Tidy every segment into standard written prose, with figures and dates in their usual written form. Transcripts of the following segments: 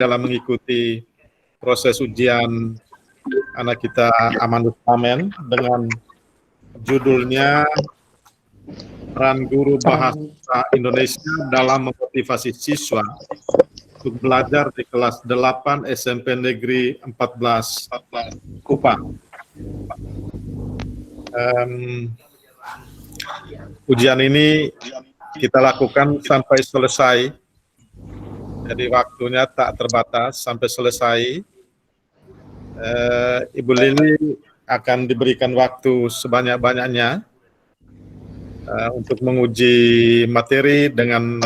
dalam mengikuti proses ujian anak kita Amandus Amen dengan judulnya Peran Guru Bahasa Indonesia dalam Memotivasi Siswa untuk Belajar di kelas 8 SMP Negeri 14 Kupang. Ujian ini kita lakukan sampai selesai, jadi waktunya tak terbatas sampai selesai. Ibu Lili akan diberikan waktu sebanyak-banyaknya untuk menguji materi dengan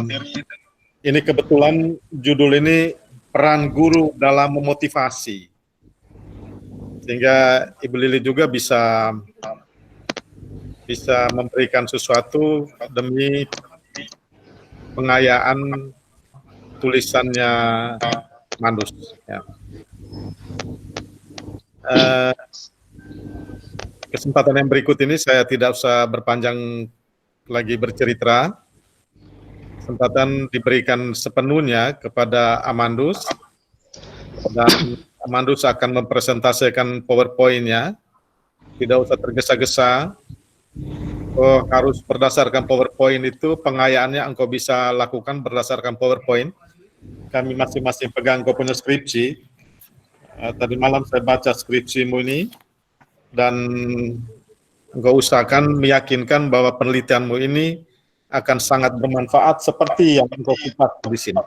ini. Kebetulan judul ini peran guru dalam memotivasi, sehingga Ibu Lili juga bisa memberikan sesuatu demi pengayaan tulisannya Mandus. Ya. Kesempatan yang berikut ini saya tidak usah berpanjang lagi bercerita. Kesempatan diberikan sepenuhnya kepada Amandus, dan Amandus akan mempresentasikan PowerPoint-nya. Tidak usah tergesa-gesa. Oh, harus berdasarkan PowerPoint itu, pengayaannya engkau bisa lakukan berdasarkan PowerPoint. Kami masing-masing pegang engkau punya skripsi. Tadi malam saya baca skripsimu ini, dan engkau usahakan meyakinkan bahwa penelitianmu ini akan sangat bermanfaat seperti yang engkau kupas di sini.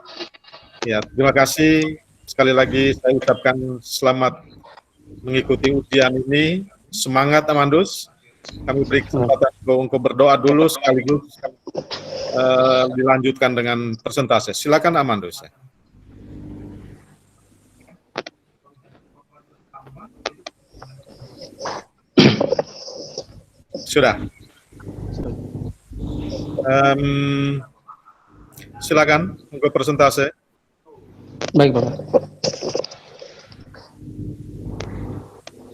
Ya, terima kasih. Sekali lagi saya ucapkan selamat mengikuti ujian ini. Semangat Amandus. Kami beri kesempatan untuk berdoa dulu sekaligus dilanjutkan dengan presentasi. Silakan Amandus. Sudah. Silakan untuk presentasi. Baik, Bapak.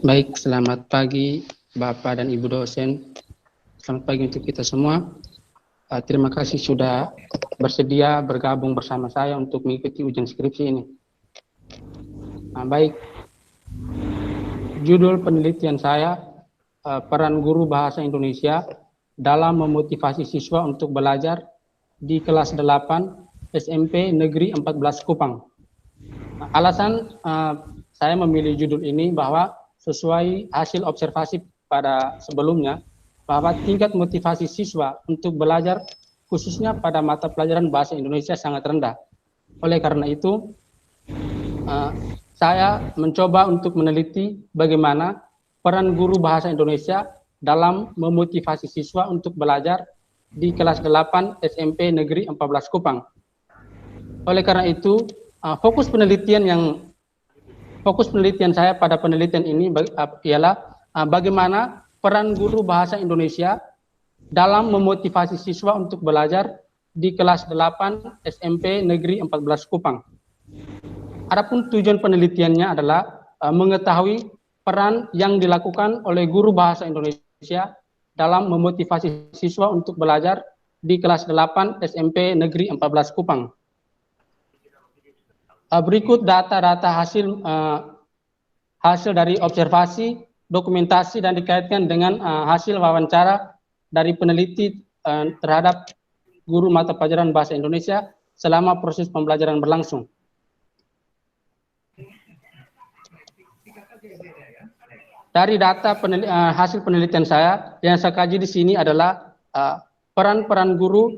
Baik, selamat pagi Bapak dan Ibu dosen. Selamat pagi untuk kita semua. Terima kasih sudah bersedia bergabung bersama saya untuk mengikuti ujian skripsi ini. Baik, judul penelitian saya, peran guru bahasa Indonesia dalam memotivasi siswa untuk belajar di kelas 8 SMP Negeri 14 Kupang. Alasan saya memilih judul ini bahwa sesuai hasil observasi pada sebelumnya, bahwa tingkat motivasi siswa untuk belajar khususnya pada mata pelajaran bahasa Indonesia sangat rendah. Oleh karena itu, saya mencoba untuk meneliti bagaimana peran guru bahasa Indonesia dalam memotivasi siswa untuk belajar di kelas 8 SMP Negeri 14 Kupang. Oleh karena itu, fokus penelitian saya pada penelitian ini ialah bagaimana peran guru bahasa Indonesia dalam memotivasi siswa untuk belajar di kelas 8 SMP Negeri 14 Kupang. Adapun tujuan penelitiannya adalah mengetahui peran yang dilakukan oleh guru bahasa Indonesia dalam memotivasi siswa untuk belajar di kelas 8 SMP Negeri 14 Kupang. Berikut data-data hasil dari observasi, dokumentasi, dan dikaitkan dengan hasil wawancara dari peneliti terhadap guru mata pelajaran bahasa Indonesia selama proses pembelajaran berlangsung. Dari data hasil penelitian saya, yang saya kaji di sini adalah peran-peran guru,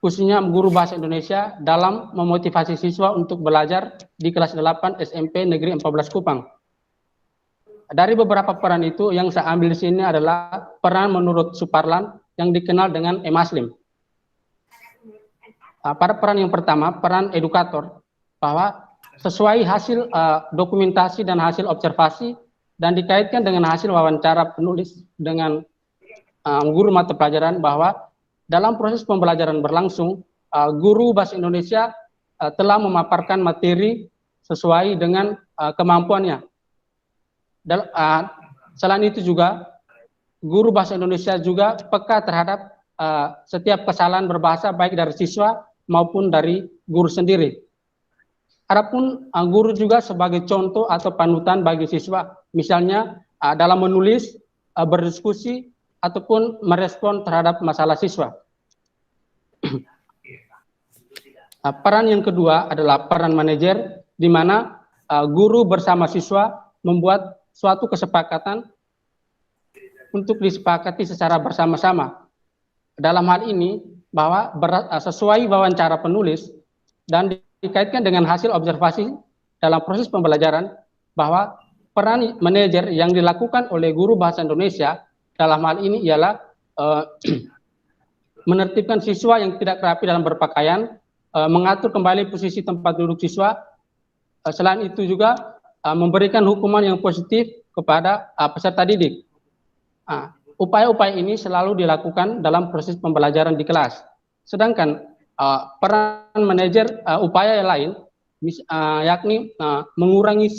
khususnya guru bahasa Indonesia dalam memotivasi siswa untuk belajar di kelas 8 SMP Negeri 14 Kupang. Dari beberapa peran itu, yang saya ambil di sini adalah peran menurut Suparlan yang dikenal dengan Emaslim. Pada peran yang pertama, peran edukator, bahwa sesuai hasil dokumentasi dan hasil observasi dan dikaitkan dengan hasil wawancara penulis dengan guru mata pelajaran, bahwa dalam proses pembelajaran berlangsung, guru bahasa Indonesia telah memaparkan materi sesuai dengan kemampuannya. Selain itu juga, guru bahasa Indonesia juga peka terhadap setiap kesalahan berbahasa baik dari siswa maupun dari guru sendiri. Adapun guru juga sebagai contoh atau panutan bagi siswa, misalnya dalam menulis, berdiskusi, ataupun merespon terhadap masalah siswa. Peran yang kedua adalah peran manajer, di mana guru bersama siswa membuat suatu kesepakatan untuk disepakati secara bersama-sama. Dalam hal ini, bahwa sesuai wawancara penulis dan dikaitkan dengan hasil observasi dalam proses pembelajaran, bahwa peran manajer yang dilakukan oleh guru bahasa Indonesia dalam hal ini ialah menertibkan siswa yang tidak rapi dalam berpakaian, mengatur kembali posisi tempat duduk siswa, selain itu juga memberikan hukuman yang positif kepada peserta didik. Upaya-upaya ini selalu dilakukan dalam proses pembelajaran di kelas. Sedangkan peran manajer upaya yang lain, yakni mengurangi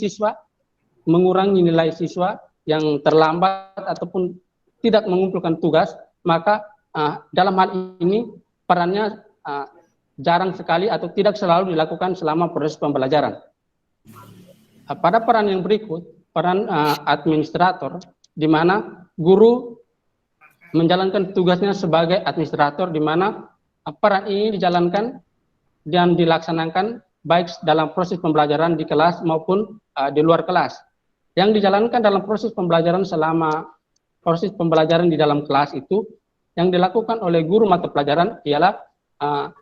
nilai siswa yang terlambat ataupun tidak mengumpulkan tugas, maka dalam hal ini perannya jarang sekali atau tidak selalu dilakukan selama proses pembelajaran. Pada peran yang berikut, peran administrator, di mana guru menjalankan tugasnya sebagai administrator, di mana peran ini dijalankan dan dilaksanakan baik dalam proses pembelajaran di kelas maupun di luar kelas. Yang dijalankan dalam proses pembelajaran selama proses pembelajaran di dalam kelas itu, yang dilakukan oleh guru mata pelajaran ialah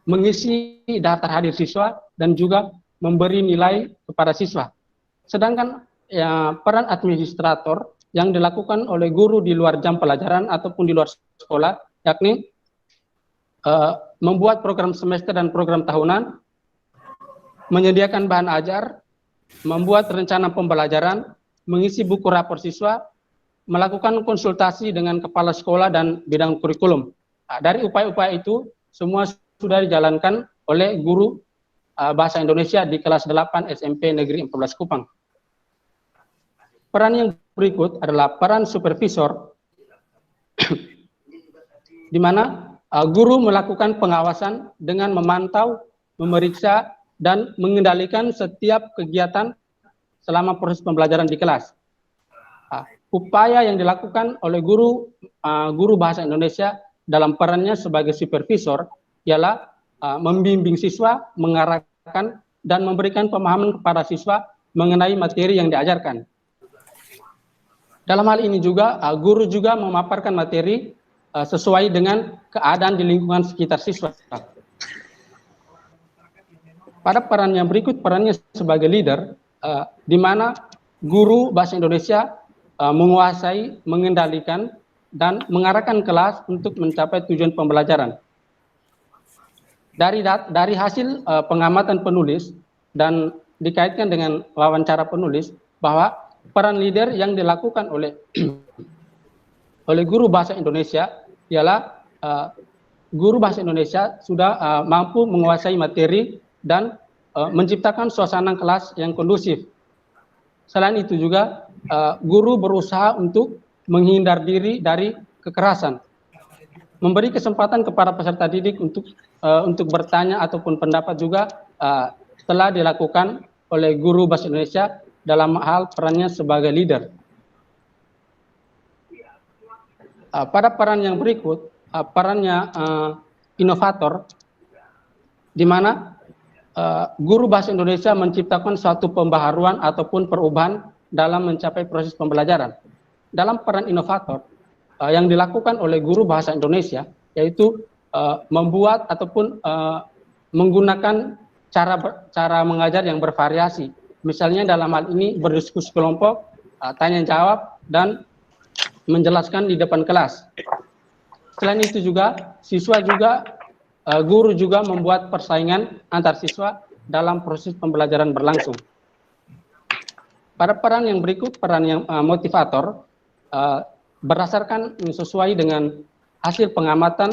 mengisi daftar hadir siswa dan juga memberi nilai kepada siswa. Sedangkan peran administrator yang dilakukan oleh guru di luar jam pelajaran ataupun di luar sekolah, yakni membuat program semester dan program tahunan, menyediakan bahan ajar, membuat rencana pembelajaran, mengisi buku rapor siswa, melakukan konsultasi dengan kepala sekolah dan bidang kurikulum. Dari upaya-upaya itu, semua sudah dijalankan oleh guru bahasa Indonesia di kelas 8 SMP Negeri 14 Kupang. Peran yang berikut adalah peran supervisor, di mana guru melakukan pengawasan dengan memantau, memeriksa, dan mengendalikan setiap kegiatan selama proses pembelajaran di kelas. Upaya yang dilakukan oleh guru bahasa Indonesia dalam perannya sebagai supervisor ialah membimbing siswa, mengarahkan, dan memberikan pemahaman kepada siswa mengenai materi yang diajarkan. Dalam hal ini juga, guru juga memaparkan materi sesuai dengan keadaan di lingkungan sekitar siswa. Pada peran yang berikut, perannya sebagai leader, di mana guru bahasa Indonesia menguasai, mengendalikan, dan mengarahkan kelas untuk mencapai tujuan pembelajaran. Dari hasil pengamatan penulis dan dikaitkan dengan wawancara penulis, bahwa peran leader yang dilakukan oleh guru bahasa Indonesia ialah guru bahasa Indonesia sudah mampu menguasai materi dan menciptakan suasana kelas yang kondusif. Selain itu juga guru berusaha untuk menghindar diri dari kekerasan, memberi kesempatan kepada peserta didik untuk bertanya ataupun pendapat juga telah dilakukan oleh guru bahasa Indonesia dalam hal perannya sebagai leader. Pada peran yang berikut, perannya inovator, di mana guru bahasa Indonesia menciptakan suatu pembaharuan ataupun perubahan dalam mencapai proses pembelajaran. Dalam peran inovator yang dilakukan oleh guru bahasa Indonesia, yaitu membuat ataupun menggunakan cara mengajar yang bervariasi. Misalnya dalam hal ini berdiskusi kelompok, tanya jawab, dan menjelaskan di depan kelas. Selain itu juga, guru juga membuat persaingan antar siswa dalam proses pembelajaran berlangsung. Pada peran yang berikut, peran yang motivator, berdasarkan sesuai dengan hasil pengamatan,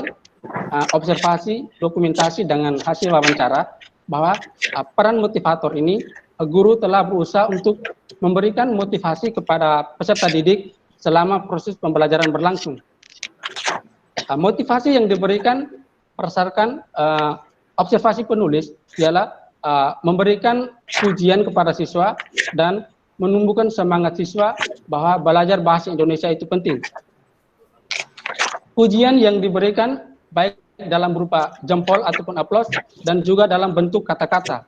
observasi, dokumentasi, dengan hasil wawancara, bahwa peran motivator ini, guru telah berusaha untuk memberikan motivasi kepada peserta didik selama proses pembelajaran berlangsung. Motivasi yang diberikan berdasarkan observasi penulis ialah memberikan pujian kepada siswa dan menumbuhkan semangat siswa bahwa belajar bahasa Indonesia itu penting. Pujian yang diberikan baik dalam berupa jempol ataupun aplaus dan juga dalam bentuk kata-kata.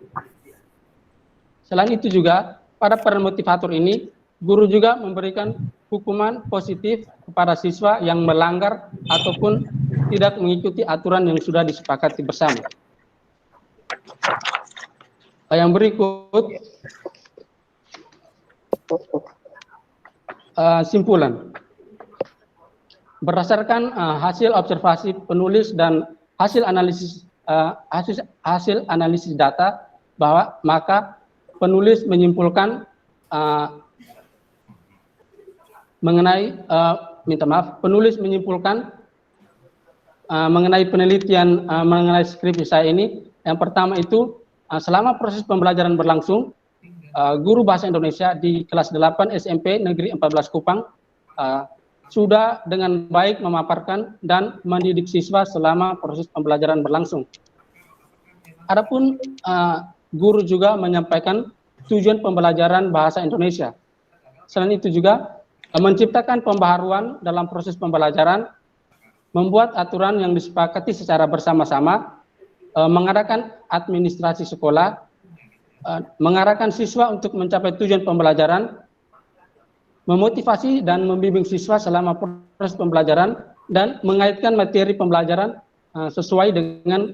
Selain itu juga, pada peran motivator ini, guru juga memberikan hukuman positif kepada siswa yang melanggar ataupun tidak mengikuti aturan yang sudah disepakati bersama. Yang berikut, simpulan. Berdasarkan hasil observasi penulis dan hasil analisis data, bahwa maka penulis menyimpulkan mengenai penelitian mengenai skripsi saya ini. Yang pertama itu, selama proses pembelajaran berlangsung, guru bahasa Indonesia di kelas 8 SMP Negeri 14 Kupang sudah dengan baik memaparkan dan mendidik siswa selama proses pembelajaran berlangsung. Adapun guru juga menyampaikan tujuan pembelajaran bahasa Indonesia. Selain itu juga menciptakan pembaharuan dalam proses pembelajaran, membuat aturan yang disepakati secara bersama-sama, mengadakan administrasi sekolah, mengarahkan siswa untuk mencapai tujuan pembelajaran, memotivasi dan membimbing siswa selama proses pembelajaran, dan mengaitkan materi pembelajaran sesuai dengan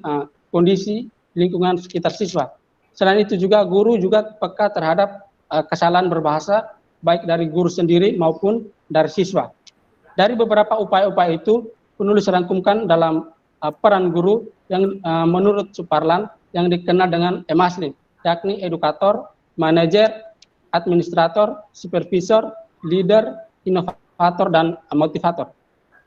kondisi lingkungan sekitar siswa. Selain itu juga guru juga peka terhadap kesalahan berbahasa baik dari guru sendiri maupun dari siswa. Dari beberapa upaya-upaya itu, penulis rangkumkan dalam peran guru yang menurut Suparlan yang dikenal dengan EMASLIM, yakni edukator, manajer, administrator, supervisor, leader, inovator, dan motivator.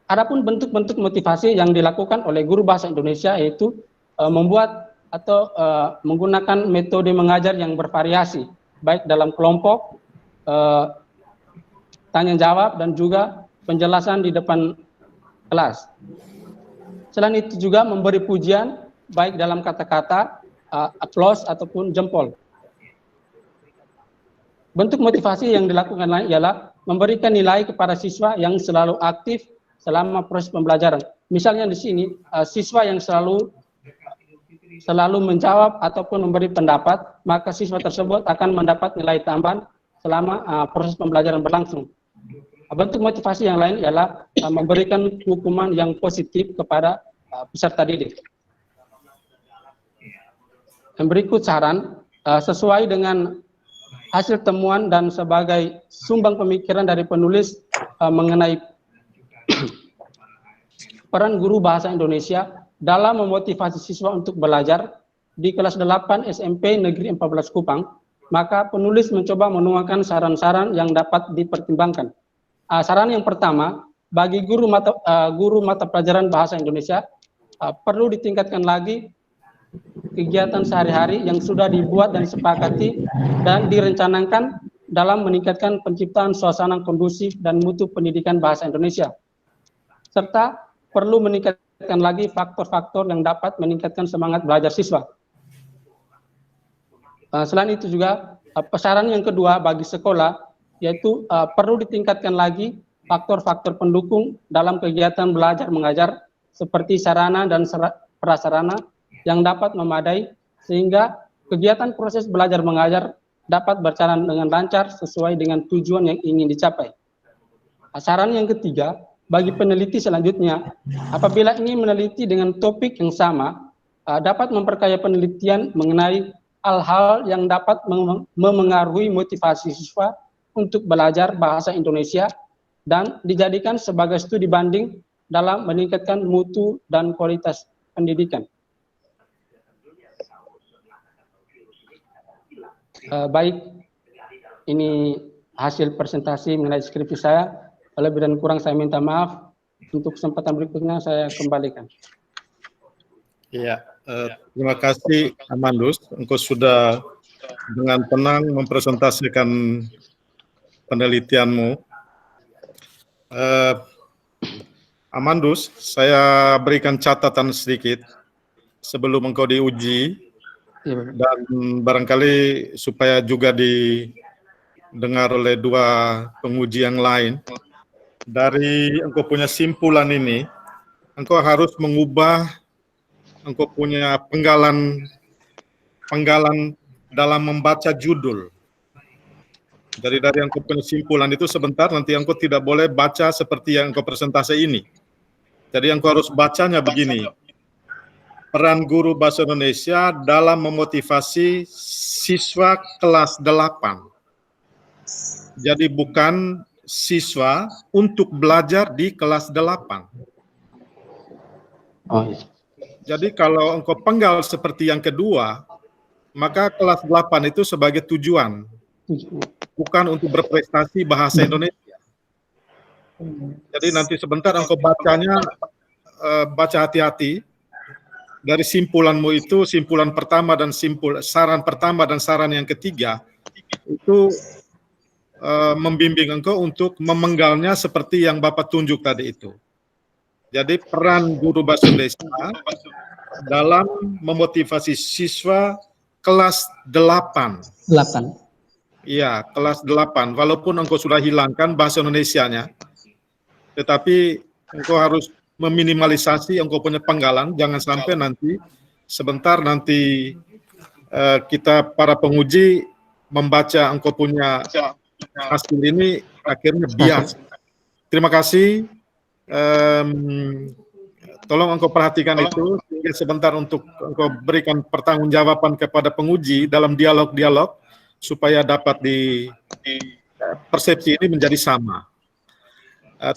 Adapun bentuk-bentuk motivasi yang dilakukan oleh guru bahasa Indonesia yaitu membuat atau menggunakan metode mengajar yang bervariasi, baik dalam kelompok, tanya jawab, dan juga penjelasan di depan kelas. Selain itu juga memberi pujian, baik dalam kata-kata, aplaus, ataupun jempol. Bentuk motivasi yang dilakukan lain ialah memberikan nilai kepada siswa yang selalu aktif selama proses pembelajaran. Misalnya di sini, siswa yang selalu menjawab ataupun memberi pendapat, maka siswa tersebut akan mendapat nilai tambahan selama proses pembelajaran berlangsung. Bentuk motivasi yang lain ialah memberikan hukuman yang positif kepada peserta didik. Yang berikut saran, sesuai dengan hasil temuan dan sebagai sumbang pemikiran dari penulis mengenai peran guru bahasa Indonesia dalam memotivasi siswa untuk belajar di kelas 8 SMP Negeri 14 Kupang, maka penulis mencoba menuangkan saran-saran yang dapat dipertimbangkan. Saran yang pertama, bagi guru mata pelajaran bahasa Indonesia, perlu ditingkatkan lagi kegiatan sehari-hari yang sudah dibuat dan disepakati dan direncanakan dalam meningkatkan penciptaan suasana kondusif dan mutu pendidikan bahasa Indonesia. Serta perlu meningkatkan lagi faktor-faktor yang dapat meningkatkan semangat belajar siswa. Selain itu juga, saran yang kedua bagi sekolah, yaitu perlu ditingkatkan lagi faktor-faktor pendukung dalam kegiatan belajar mengajar seperti sarana dan prasarana yang dapat memadai sehingga kegiatan proses belajar mengajar dapat berjalan dengan lancar sesuai dengan tujuan yang ingin dicapai. Saran yang ketiga, bagi peneliti selanjutnya, apabila ingin meneliti dengan topik yang sama, dapat memperkaya penelitian mengenai hal-hal yang dapat memengaruhi motivasi siswa untuk belajar bahasa Indonesia dan dijadikan sebagai studi banding dalam meningkatkan mutu dan kualitas pendidikan. Baik, ini hasil presentasi mengenai skripsi saya. Lebih dan kurang saya minta maaf. Untuk kesempatan berikutnya saya kembalikan. Iya, terima kasih Amandus. Engkau sudah dengan tenang mempresentasikan penelitianmu. Amandus, saya berikan catatan sedikit sebelum engkau diuji. Iya, Bapak. Dan barangkali supaya juga didengar oleh dua penguji yang lain, dari engkau punya simpulan ini, engkau harus mengubah engkau punya penggalan dalam membaca judul. Dari engkau punya simpulan itu sebentar, nanti engkau tidak boleh baca seperti yang engkau presentasi ini. Jadi engkau harus bacanya begini. Peran guru bahasa Indonesia dalam memotivasi siswa kelas 8. Jadi bukan siswa untuk belajar di kelas 8. Oh, iya. Jadi kalau engkau penggal seperti yang kedua, maka kelas 8 itu sebagai tujuan, bukan untuk berprestasi bahasa Indonesia. Jadi nanti sebentar engkau bacanya, baca hati-hati. Dari simpulanmu itu, simpulan pertama dan saran pertama dan saran yang ketiga, itu membimbing engkau untuk memenggalnya seperti yang Bapak tunjuk tadi itu. Jadi peran guru bahasa Indonesia dalam memotivasi siswa kelas 8. 8. Iya, kelas 8. Walaupun engkau sudah hilangkan bahasa Indonesianya, tetapi engkau harus meminimalisasi engkau punya penggalan, jangan sampai nanti sebentar nanti kita para penguji membaca engkau punya hasil ini akhirnya bias. Terima kasih. Tolong engkau perhatikan itu, sehingga sebentar untuk engkau berikan pertanggungjawaban kepada penguji dalam dialog-dialog supaya dapat persepsi ini menjadi sama.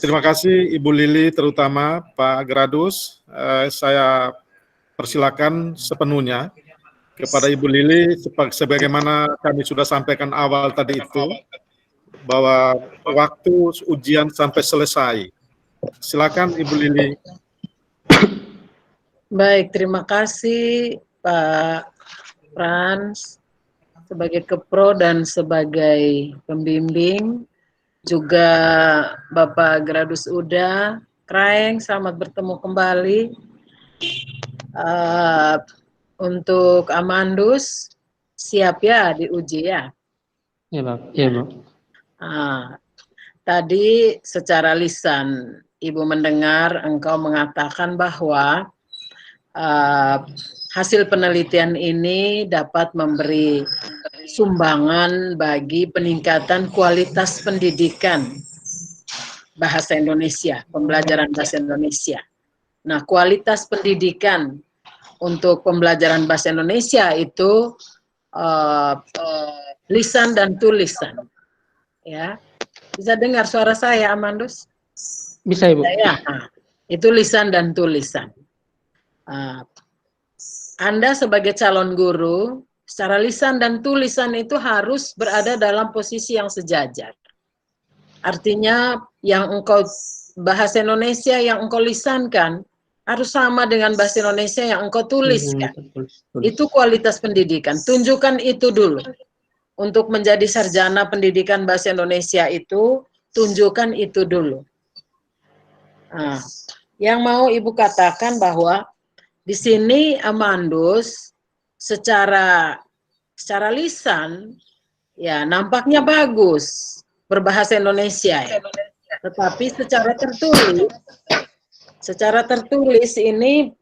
Terima kasih Ibu Lili, terutama Pak Gradus. Saya persilakan sepenuhnya kepada Ibu Lili, sebagaimana kami sudah sampaikan awal tadi itu, bahwa waktu ujian sampai selesai. Silakan Ibu Lili. Baik, terima kasih Pak Frans sebagai kepro dan sebagai pembimbing. Juga Bapak Gradus Uda, Kraeng, selamat bertemu kembali. Untuk Amandus, siap ya diuji ya? Iya, Bapak. Iya, Bu. Tadi secara lisan, Ibu mendengar engkau mengatakan bahwa hasil penelitian ini dapat memberi sumbangan bagi peningkatan kualitas pendidikan bahasa Indonesia, pembelajaran bahasa Indonesia. Nah, kualitas pendidikan untuk pembelajaran bahasa Indonesia itu lisan dan tulisan. Ya, bisa dengar suara saya, Amandus? Bisa, Ibu. Ya, itu lisan dan tulisan. Anda sebagai calon guru, secara lisan dan tulisan itu harus berada dalam posisi yang sejajar. Artinya yang engkau bahasa Indonesia yang engkau lisankan harus sama dengan bahasa Indonesia yang engkau tuliskan. Itu kualitas pendidikan. Tunjukkan itu dulu. Untuk menjadi sarjana pendidikan bahasa Indonesia itu, tunjukkan itu dulu. Yang mau Ibu katakan bahwa di sini Amandus secara lisan ya nampaknya bagus berbahasa Indonesia ya. Tetapi secara tertulis ini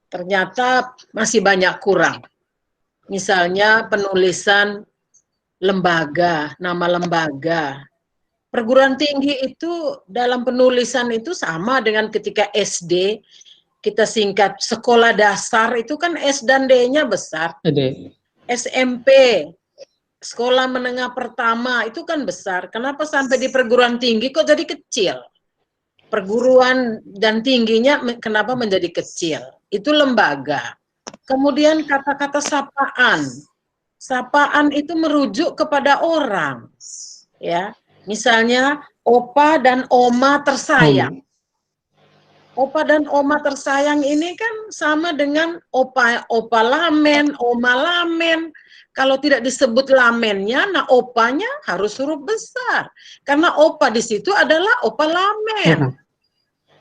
ternyata masih banyak kurang. Misalnya penulisan lembaga, nama lembaga. Perguruan tinggi itu dalam penulisan itu sama dengan ketika SD kita singkat sekolah dasar itu kan S dan D-nya besar. SMP, sekolah menengah pertama itu kan besar. Kenapa sampai di perguruan tinggi kok jadi kecil? Perguruan dan tingginya kenapa menjadi kecil? Itu lembaga. Kemudian kata-kata sapaan. Sapaan itu merujuk kepada orang. Ya, misalnya opa dan oma tersayang. Opa dan oma tersayang ini kan sama dengan opa lamen, oma lamen. Kalau tidak disebut lamennya, nah opanya harus huruf besar. Karena opa di situ adalah opa lamen.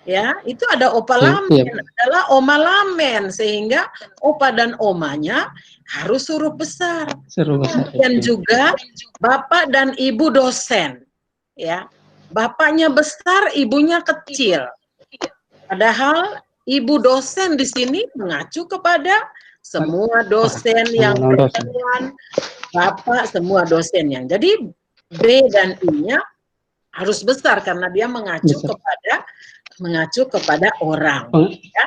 Ya, itu ada opa lamen, adalah oma lamen, sehingga opa dan omanya harus huruf besar. Dan juga bapak dan ibu dosen, ya, bapaknya besar, ibunya kecil. Padahal ibu dosen di sini mengacu kepada semua dosen yang perempuan, bapak semua dosen yang. Jadi B dan I-nya harus besar karena dia mengacu kepada orang, ya,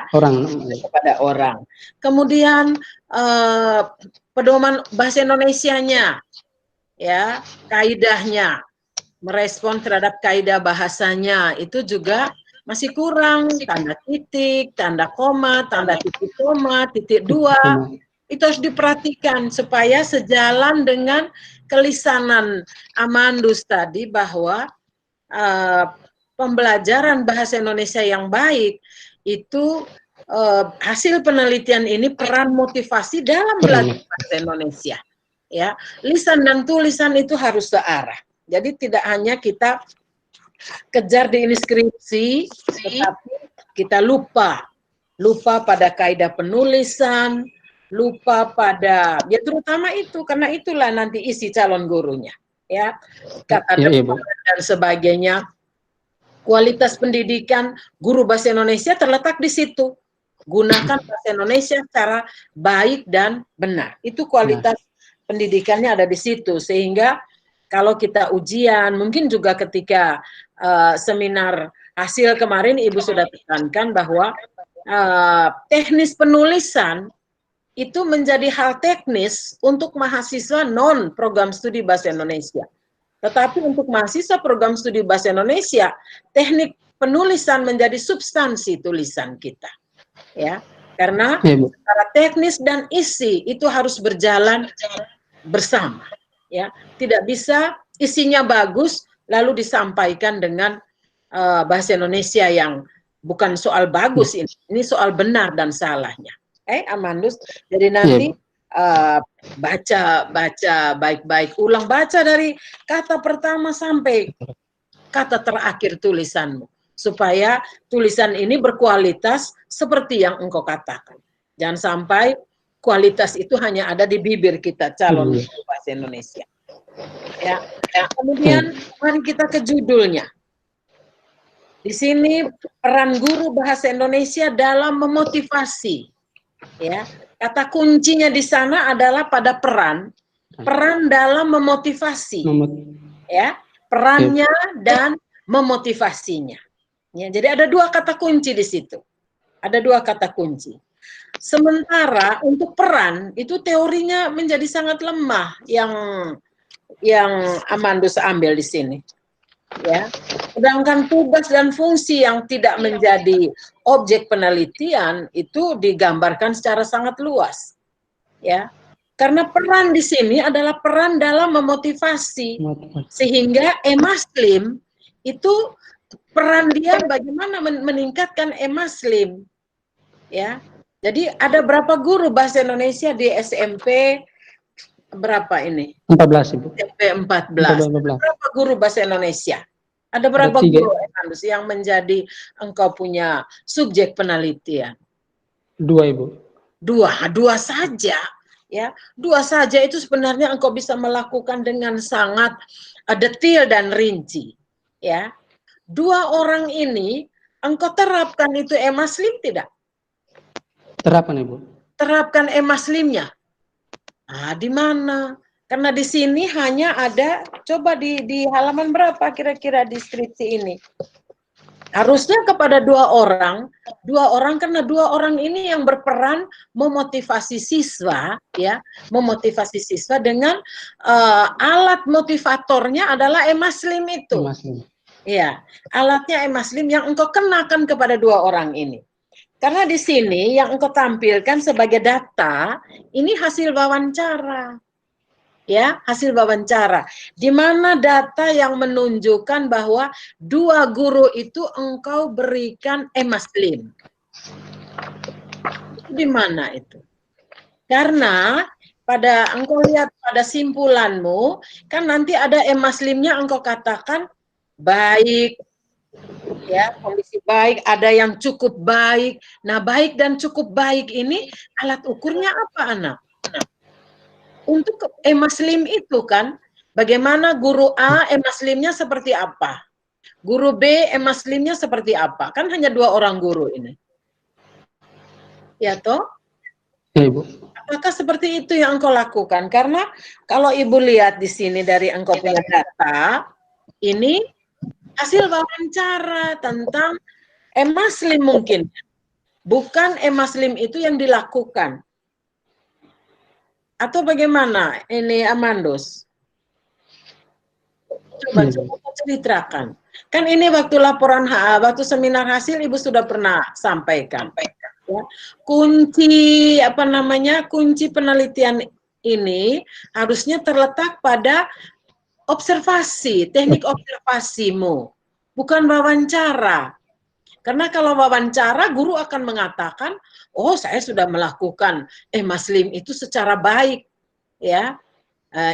kepada orang. Kemudian pedoman bahasa Indonesianya, ya, kaidahnya, merespon terhadap kaidah bahasanya itu juga masih kurang, tanda titik, tanda koma, tanda titik koma, titik dua, itu harus diperhatikan supaya sejalan dengan kelisanan Amandus tadi bahwa pembelajaran bahasa Indonesia yang baik itu hasil penelitian ini peran motivasi dalam belajar bahasa Indonesia, ya, lisan dan tulisan itu harus searah. Jadi tidak hanya kita kejar di inskripsi, tetapi kita lupa pada kaidah penulisan, lupa pada, ya terutama itu, karena itulah nanti isi calon gurunya, ya, kata depan dan sebagainya. Kualitas pendidikan guru bahasa Indonesia terletak di situ. Gunakan bahasa Indonesia secara baik dan benar. Itu kualitas pendidikannya ada di situ. Sehingga kalau kita ujian, mungkin juga ketika seminar hasil kemarin Ibu sudah tekankan bahwa teknis penulisan itu menjadi hal teknis untuk mahasiswa non program studi bahasa Indonesia. Tetapi untuk mahasiswa program studi bahasa Indonesia, teknik penulisan menjadi substansi tulisan kita, ya, karena secara teknis dan isi itu harus berjalan bersama, ya, tidak bisa isinya bagus lalu disampaikan dengan bahasa Indonesia yang bukan soal bagus, ini soal benar dan salahnya. Amandus, jadi nanti baca baik-baik, ulang baca dari kata pertama sampai kata terakhir tulisanmu, supaya tulisan ini berkualitas seperti yang engkau katakan. Jangan sampai kualitas itu hanya ada di bibir kita calon bahasa Indonesia. Ya. Kemudian mari kita ke judulnya. Di sini peran guru bahasa Indonesia dalam memotivasi, ya. Kata kuncinya di sana adalah pada peran dalam memotivasi, ya, perannya dan memotivasinya. Ya, jadi ada dua kata kunci di situ. Ada dua kata kunci. Sementara untuk peran itu teorinya menjadi sangat lemah yang Amandus ambil di sini. Ya, sedangkan tugas dan fungsi yang tidak menjadi objek penelitian itu digambarkan secara sangat luas, ya, karena peran di sini adalah peran dalam memotivasi, sehingga emaslim itu peran dia bagaimana meningkatkan emaslim, ya. Jadi ada berapa guru bahasa Indonesia di SMP? Berapa ini? 14, Ibu. SMP 14. Berapa guru bahasa Indonesia? Ada berapa guru yang menjadi engkau punya subjek penelitian? 2, Ibu. Dua saja, ya. 2 saja itu sebenarnya engkau bisa melakukan dengan sangat detail dan rinci, ya. 2 orang ini engkau terapkan itu emaslim tidak? Terapkan, Ibu. Terapkan emaslimnya. Di mana? Karena di sini hanya ada, coba di halaman berapa kira-kira deskripsi ini? Harusnya kepada 2 orang karena 2 orang ini yang berperan memotivasi siswa, ya, memotivasi siswa dengan alat motivatornya adalah emaslim itu. Ya, alatnya emaslim yang engkau kenakan kepada 2 orang ini. Karena di sini yang engkau tampilkan sebagai data, ini hasil wawancara. Ya, hasil wawancara. Di mana data yang menunjukkan bahwa 2 guru itu engkau berikan emaslim. Di mana itu? Karena pada engkau lihat pada simpulanmu, kan nanti ada emaslimnya engkau katakan baik, Ya, kondisi baik, ada yang cukup baik. Nah, baik dan cukup baik ini alat ukurnya apa, anak? Untuk Emaslim itu kan, bagaimana guru A Emaslimnya seperti apa? Guru B Emaslimnya seperti apa? Kan hanya 2 orang guru ini. Ya toh? Ya, Ibu. Apakah seperti itu yang engkau lakukan? Karena kalau Ibu lihat di sini dari engkau punya data, ini hasil wawancara tentang Emaslim mungkin. Bukan Emaslim itu yang dilakukan. Atau bagaimana ini Amandus? Coba ceritakan. Kan ini waktu laporan waktu seminar hasil Ibu sudah pernah sampaikan. Ya. Kunci kunci penelitian ini harusnya terletak pada observasi, teknik observasimu, bukan wawancara. Karena kalau wawancara, guru akan mengatakan, oh saya sudah melakukan Emaslim itu secara baik, ya.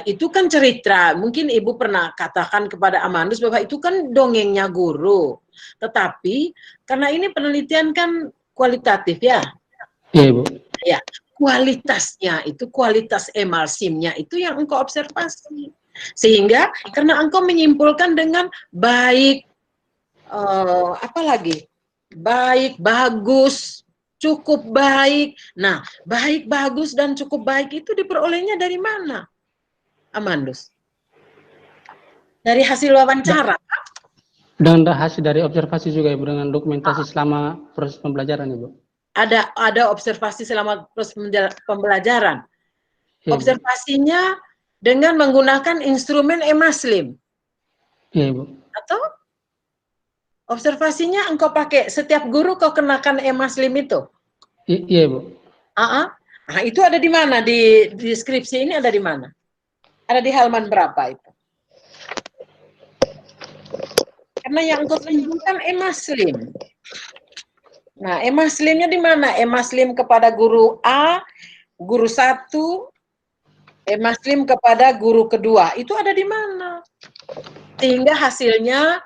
Itu kan cerita, mungkin Ibu pernah katakan kepada Amandus bahwa itu kan dongengnya guru. Tetapi, karena ini penelitian kan kualitatif ya. Iya, Ibu. Ya, kualitasnya itu, kualitas Emalsimnya itu yang engkau observasi. Sehingga, karena engkau menyimpulkan dengan baik, baik, bagus, cukup baik. Nah, baik, bagus, dan cukup baik itu diperolehnya dari mana, Amandus? Dari hasil wawancara? Dan hasil dari observasi juga, Ibu, dengan dokumentasi selama proses pembelajaran, Ibu. Ada observasi selama proses pembelajaran. Ya, Observasinya dengan menggunakan instrumen Emaslim. Iya, Ibu. Atau observasinya engkau pakai, setiap guru kau kenakan Emaslim itu? Iya, Ibu. Nah, itu ada di mana? Di deskripsi ini ada di mana? Ada di halaman berapa itu? Karena yang engkau tunjukkan Emaslim. Nah, Emaslimnya di mana? Emaslim kepada guru A, guru 1, Emaslim kepada guru kedua. Itu ada di mana? Sehingga hasilnya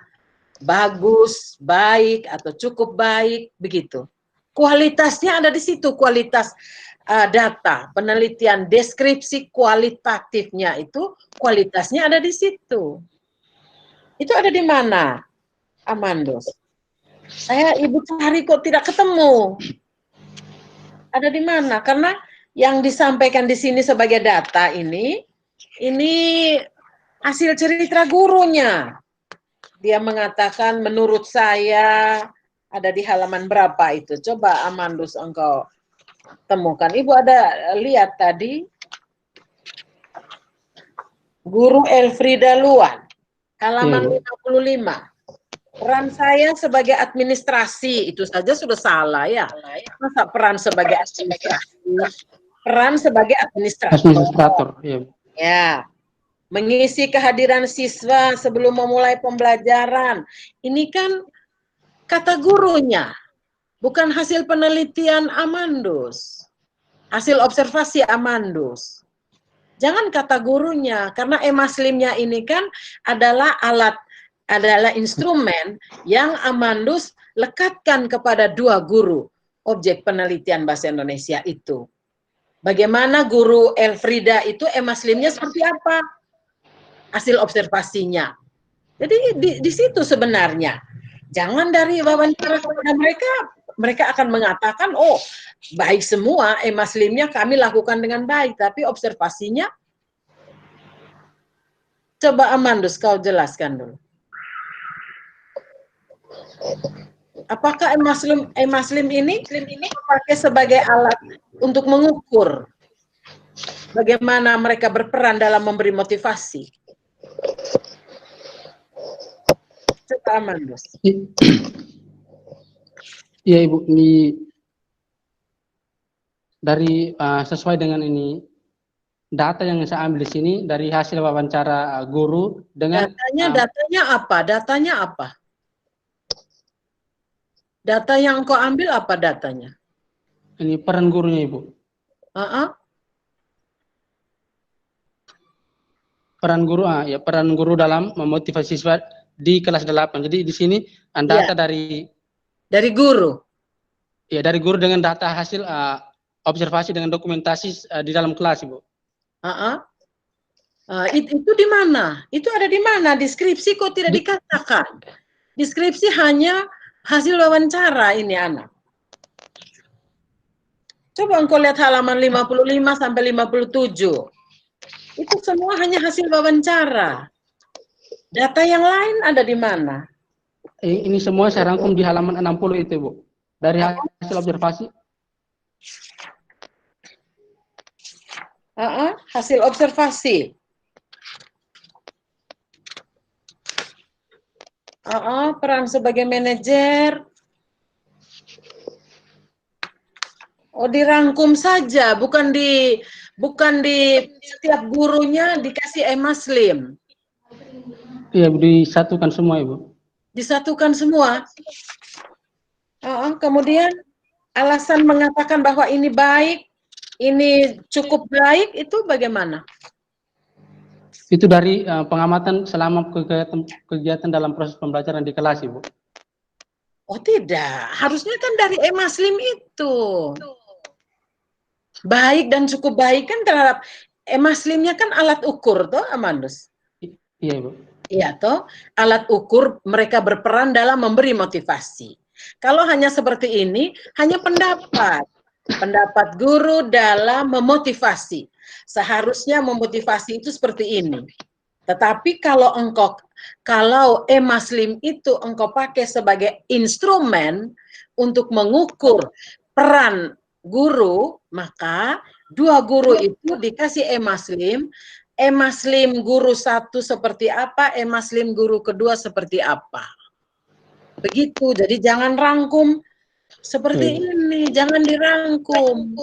bagus, baik, atau cukup baik, begitu. Kualitasnya ada di situ, kualitas data, penelitian, deskripsi kualitatifnya itu, kualitasnya ada di situ. Itu ada di mana, Amandus? Ibu cari kok tidak ketemu. Ada di mana? Karena yang disampaikan di sini sebagai data ini hasil cerita gurunya. Dia mengatakan menurut saya ada di halaman berapa itu. Coba Amandus engkau temukan. Ibu ada lihat tadi Guru Elfrida Luan, halaman 55. Peran saya sebagai administrasi, itu saja sudah salah ya. Masa peran sebagai administrasi? Peran sebagai Administrator, ya. Ya. Mengisi kehadiran siswa sebelum memulai pembelajaran. Ini kan kata gurunya, bukan hasil penelitian Amandus. Hasil observasi Amandus. Jangan kata gurunya, karena Emaslimnya ini kan adalah adalah instrumen yang Amandus lekatkan kepada 2 guru objek penelitian bahasa Indonesia itu. Bagaimana guru Elfrida itu Emaslimnya seperti apa? Hasil observasinya. Jadi di situ sebenarnya. Jangan dari wawancara kepada mereka akan mengatakan, oh baik semua, Emaslimnya kami lakukan dengan baik, tapi observasinya, coba Amandus kau jelaskan dulu. Apakah Emaslim ini dipakai sebagai alat untuk mengukur bagaimana mereka berperan dalam memberi motivasi? Coba Amandus. Iya, Ibu, dari sesuai dengan ini data yang saya ambil di sini dari hasil wawancara guru dengan datanya apa? Data yang kau ambil apa datanya? Ini peran gurunya, Ibu. Peran guru dalam memotivasi siswa di kelas 8. Jadi di sini data dari guru. Ya, dari guru dengan data hasil observasi dengan dokumentasi di dalam kelas, Ibu. Itu di mana? Itu ada di mana? Deskripsi kok tidak dikatakan. Deskripsi hanya hasil wawancara ini anak. Coba engkau lihat halaman 55 sampai 57. Itu semua hanya hasil wawancara. Data yang lain ada di mana? Ini semua saya rangkum di halaman 60 itu, Bu. Dari hasil observasi. Hasil observasi. Peran sebagai manajer. Oh, dirangkum saja, bukan di setiap gurunya dikasih e-maslim. Iya, disatukan semua, Ibu. Disatukan semua. Kemudian alasan mengatakan bahwa ini baik, ini cukup baik, itu bagaimana? Itu dari pengamatan selama kegiatan dalam proses pembelajaran di kelas, Ibu. Oh tidak, harusnya kan dari e-maslim itu. Baik dan cukup baik kan terhadap e-maslimnya kan alat ukur toh, Amandus? Iya, Ibu. Iya toh, alat ukur mereka berperan dalam memberi motivasi. Kalau hanya seperti ini, hanya pendapat guru dalam memotivasi. Seharusnya memotivasi itu seperti ini. Tetapi kalau e-maslim itu engkau pakai sebagai instrumen untuk mengukur peran guru, maka dua guru itu dikasih e-maslim. E-maslim guru satu seperti apa, e-maslim guru kedua seperti apa. Begitu, jadi jangan rangkum seperti ini, jangan dirangkum.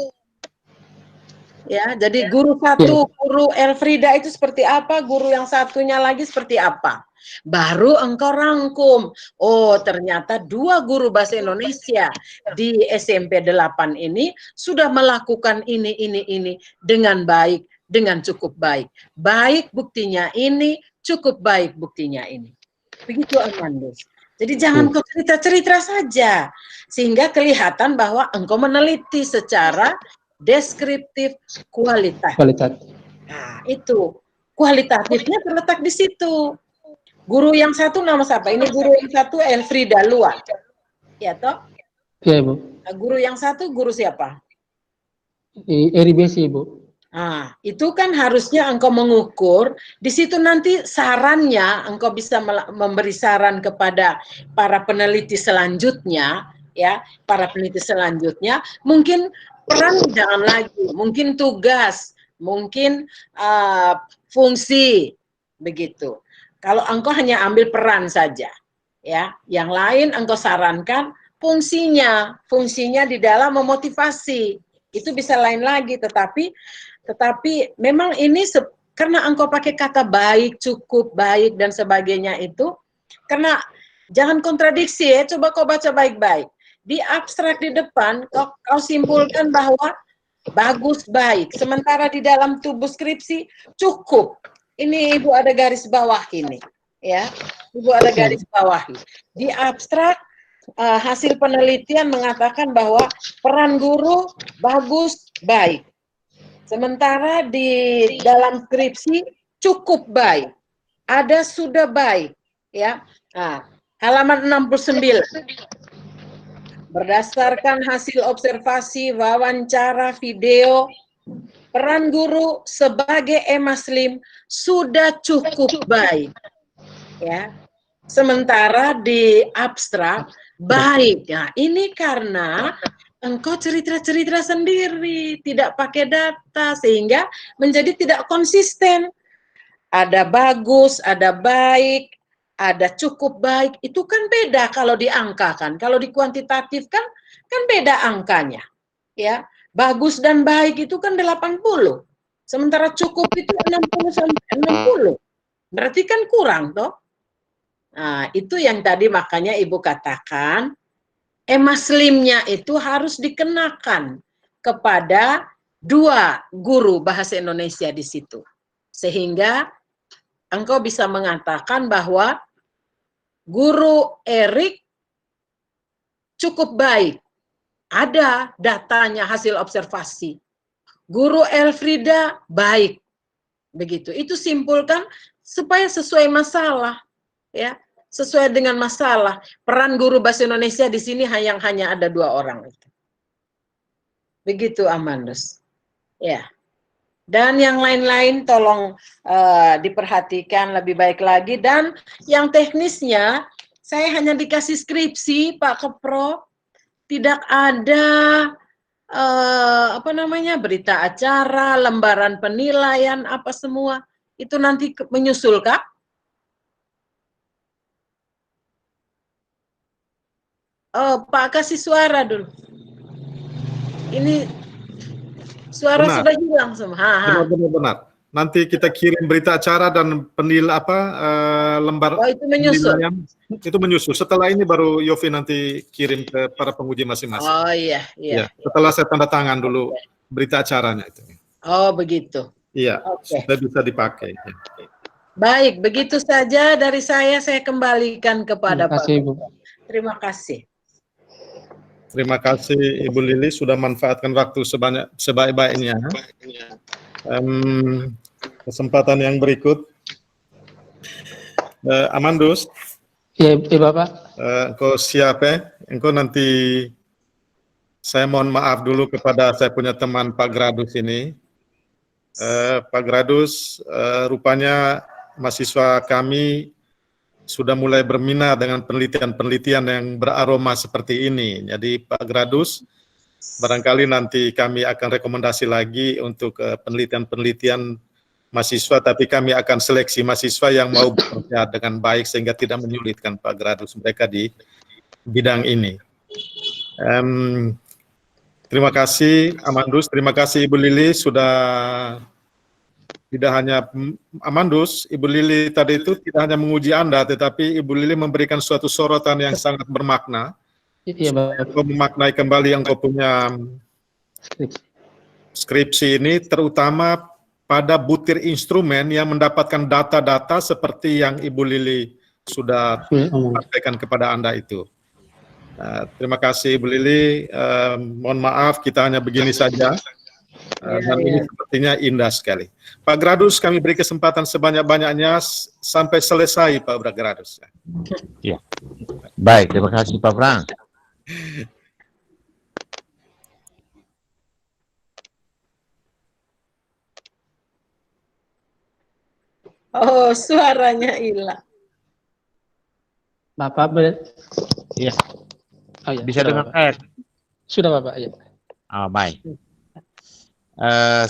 Ya, jadi guru satu, guru Elfrida itu seperti apa, guru yang satunya lagi seperti apa. Baru engkau rangkum. Oh, ternyata dua guru bahasa Indonesia di SMP 8 ini sudah melakukan ini dengan baik, dengan cukup baik. Baik buktinya ini, cukup baik buktinya ini. Begitu, Amandus. Jadi jangan kau cerita-cerita saja, sehingga kelihatan bahwa engkau meneliti secara deskriptif kualitatif. Nah, itu kualitatifnya terletak di situ. Guru yang satu nama siapa? Ini guru yang satu Elfrida Luar. Ya toh? Iya, Ibu. Nah, guru yang satu guru siapa? Eri Besi, Ibu. Nah, itu kan harusnya engkau mengukur, di situ nanti sarannya, engkau bisa memberi saran kepada para peneliti selanjutnya, ya, para peneliti selanjutnya, mungkin peran jangan lagi, mungkin tugas, mungkin fungsi, begitu. Kalau engkau hanya ambil peran saja, ya, yang lain engkau sarankan fungsinya di dalam memotivasi, itu bisa lain lagi, tetapi memang ini karena engkau pakai kata baik, cukup, baik, dan sebagainya itu, karena jangan kontradiksi ya, coba kau baca baik-baik. Di abstrak di depan, kau simpulkan bahwa bagus, baik. Sementara di dalam tubuh skripsi, cukup. Ini Ibu ada garis bawah ini. Ya, Ibu ada garis bawahi. Di abstrak, hasil penelitian mengatakan bahwa peran guru bagus, baik. Sementara di dalam skripsi cukup baik, ada sudah baik, ya. Nah, halaman 69. Berdasarkan hasil observasi, wawancara, video, peran guru sebagai e-maslim sudah cukup baik, ya. Sementara di abstrak baik. Nah, ini karena engkau cerita-cerita sendiri, tidak pakai data, sehingga menjadi tidak konsisten. Ada bagus, ada baik, ada cukup baik, itu kan beda kalau diangkakan. Kalau dikuantitatif kan beda angkanya. Ya, bagus dan baik itu kan 80. Sementara cukup itu 60 sampai 60. Berarti kan kurang toh? Nah, itu yang tadi makanya Ibu katakan e-maslimnya itu harus dikenakan kepada dua guru bahasa Indonesia di situ. Sehingga engkau bisa mengatakan bahwa Guru Erik cukup baik. Ada datanya hasil observasi. Guru Elfrida baik. Begitu. Itu simpulkan supaya sesuai masalah, ya. Sesuai dengan masalah. Peran guru bahasa Indonesia di sini hanya ada 2 orang. Begitu, Amandus. Ya. Dan yang lain-lain tolong diperhatikan lebih baik lagi. Dan yang teknisnya, saya hanya dikasih skripsi, Pak Kepro. Tidak ada berita acara, lembaran penilaian, apa semua. Itu nanti menyusul, Kak? Oh, Pak, kasih suara dulu. Ini suara Benar. sudah hilang semua. Benar. Nanti kita kirim berita acara dan lembar Oh, itu menyusul. penilaian itu menyusul. Setelah ini baru Yofi nanti kirim ke para penguji masing-masing. Oh iya. Setelah saya tanda tangan dulu berita acaranya itu. Oh begitu. Iya, Oke. sudah bisa dipakai. Baik, begitu saja dari saya kembalikan kepada Terima kasih, Pak. Bu. Terima kasih. Terima kasih Ibu Lili sudah manfaatkan waktu sebaik-baiknya. Kesempatan yang berikut, Amandus, Iya, Bapak. engkau siapa? Engkau nanti, saya mohon maaf dulu kepada saya punya teman Pak Gradus ini. Pak Gradus, rupanya mahasiswa kami sudah mulai berminat dengan penelitian-penelitian yang beraroma seperti ini. Jadi Pak Gradus, barangkali nanti kami akan rekomendasi lagi untuk penelitian-penelitian mahasiswa, tapi kami akan seleksi mahasiswa yang mau bekerja dengan baik sehingga tidak menyulitkan Pak Gradus mereka di bidang ini. Terima kasih Amandus, terima kasih Ibu Lili sudah, tidak hanya Amandus, Ibu Lili tadi itu tidak hanya menguji Anda, tetapi Ibu Lili memberikan suatu sorotan yang sangat bermakna. Iya, Bapak. Kau memaknai kembali yang kau punya skripsi ini, terutama pada butir instrumen yang mendapatkan data-data seperti yang Ibu Lili sudah sampaikan kepada Anda itu. Terima kasih Ibu Lili, mohon maaf kita hanya begini saja, dan ini sepertinya indah sekali. Pak Gradus, kami beri kesempatan sebanyak-banyaknya sampai selesai Pak Gradus. Ya. Baik, terima kasih Pak Frank. Oh, suaranya hilang. Bapak, Iya. oh, ya, Bisa sudah, dengar Bapak. saya? Sudah, Bapak, ya. Oh, baik.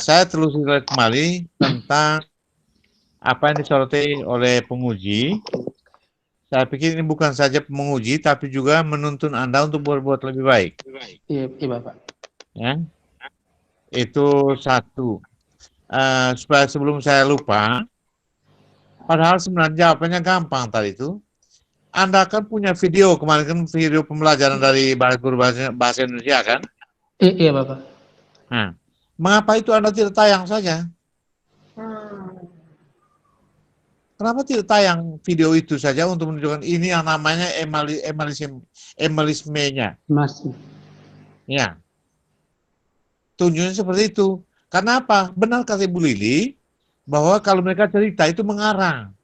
Saya telusuri kembali tentang apa yang disoroti oleh penguji. Saya pikir ini bukan saja menguji, tapi juga menuntun Anda untuk berbuat lebih baik. Iya, Bapak. Ya, itu satu. Supaya sebelum saya lupa, padahal sebenarnya jawabannya gampang tadi itu. Anda kan punya video, kemarin kan video pembelajaran dari guru bahasa Indonesia kan? Iya, Bapak. Nah, mengapa itu Anda tidak tayang saja? Kenapa tidak tayang video itu saja untuk menunjukkan ini yang namanya emalismenya? Masih. Ya. Tunjuknya seperti itu. Karena apa? Benar kata Ibu Lili, bahwa kalau mereka cerita itu mengarang.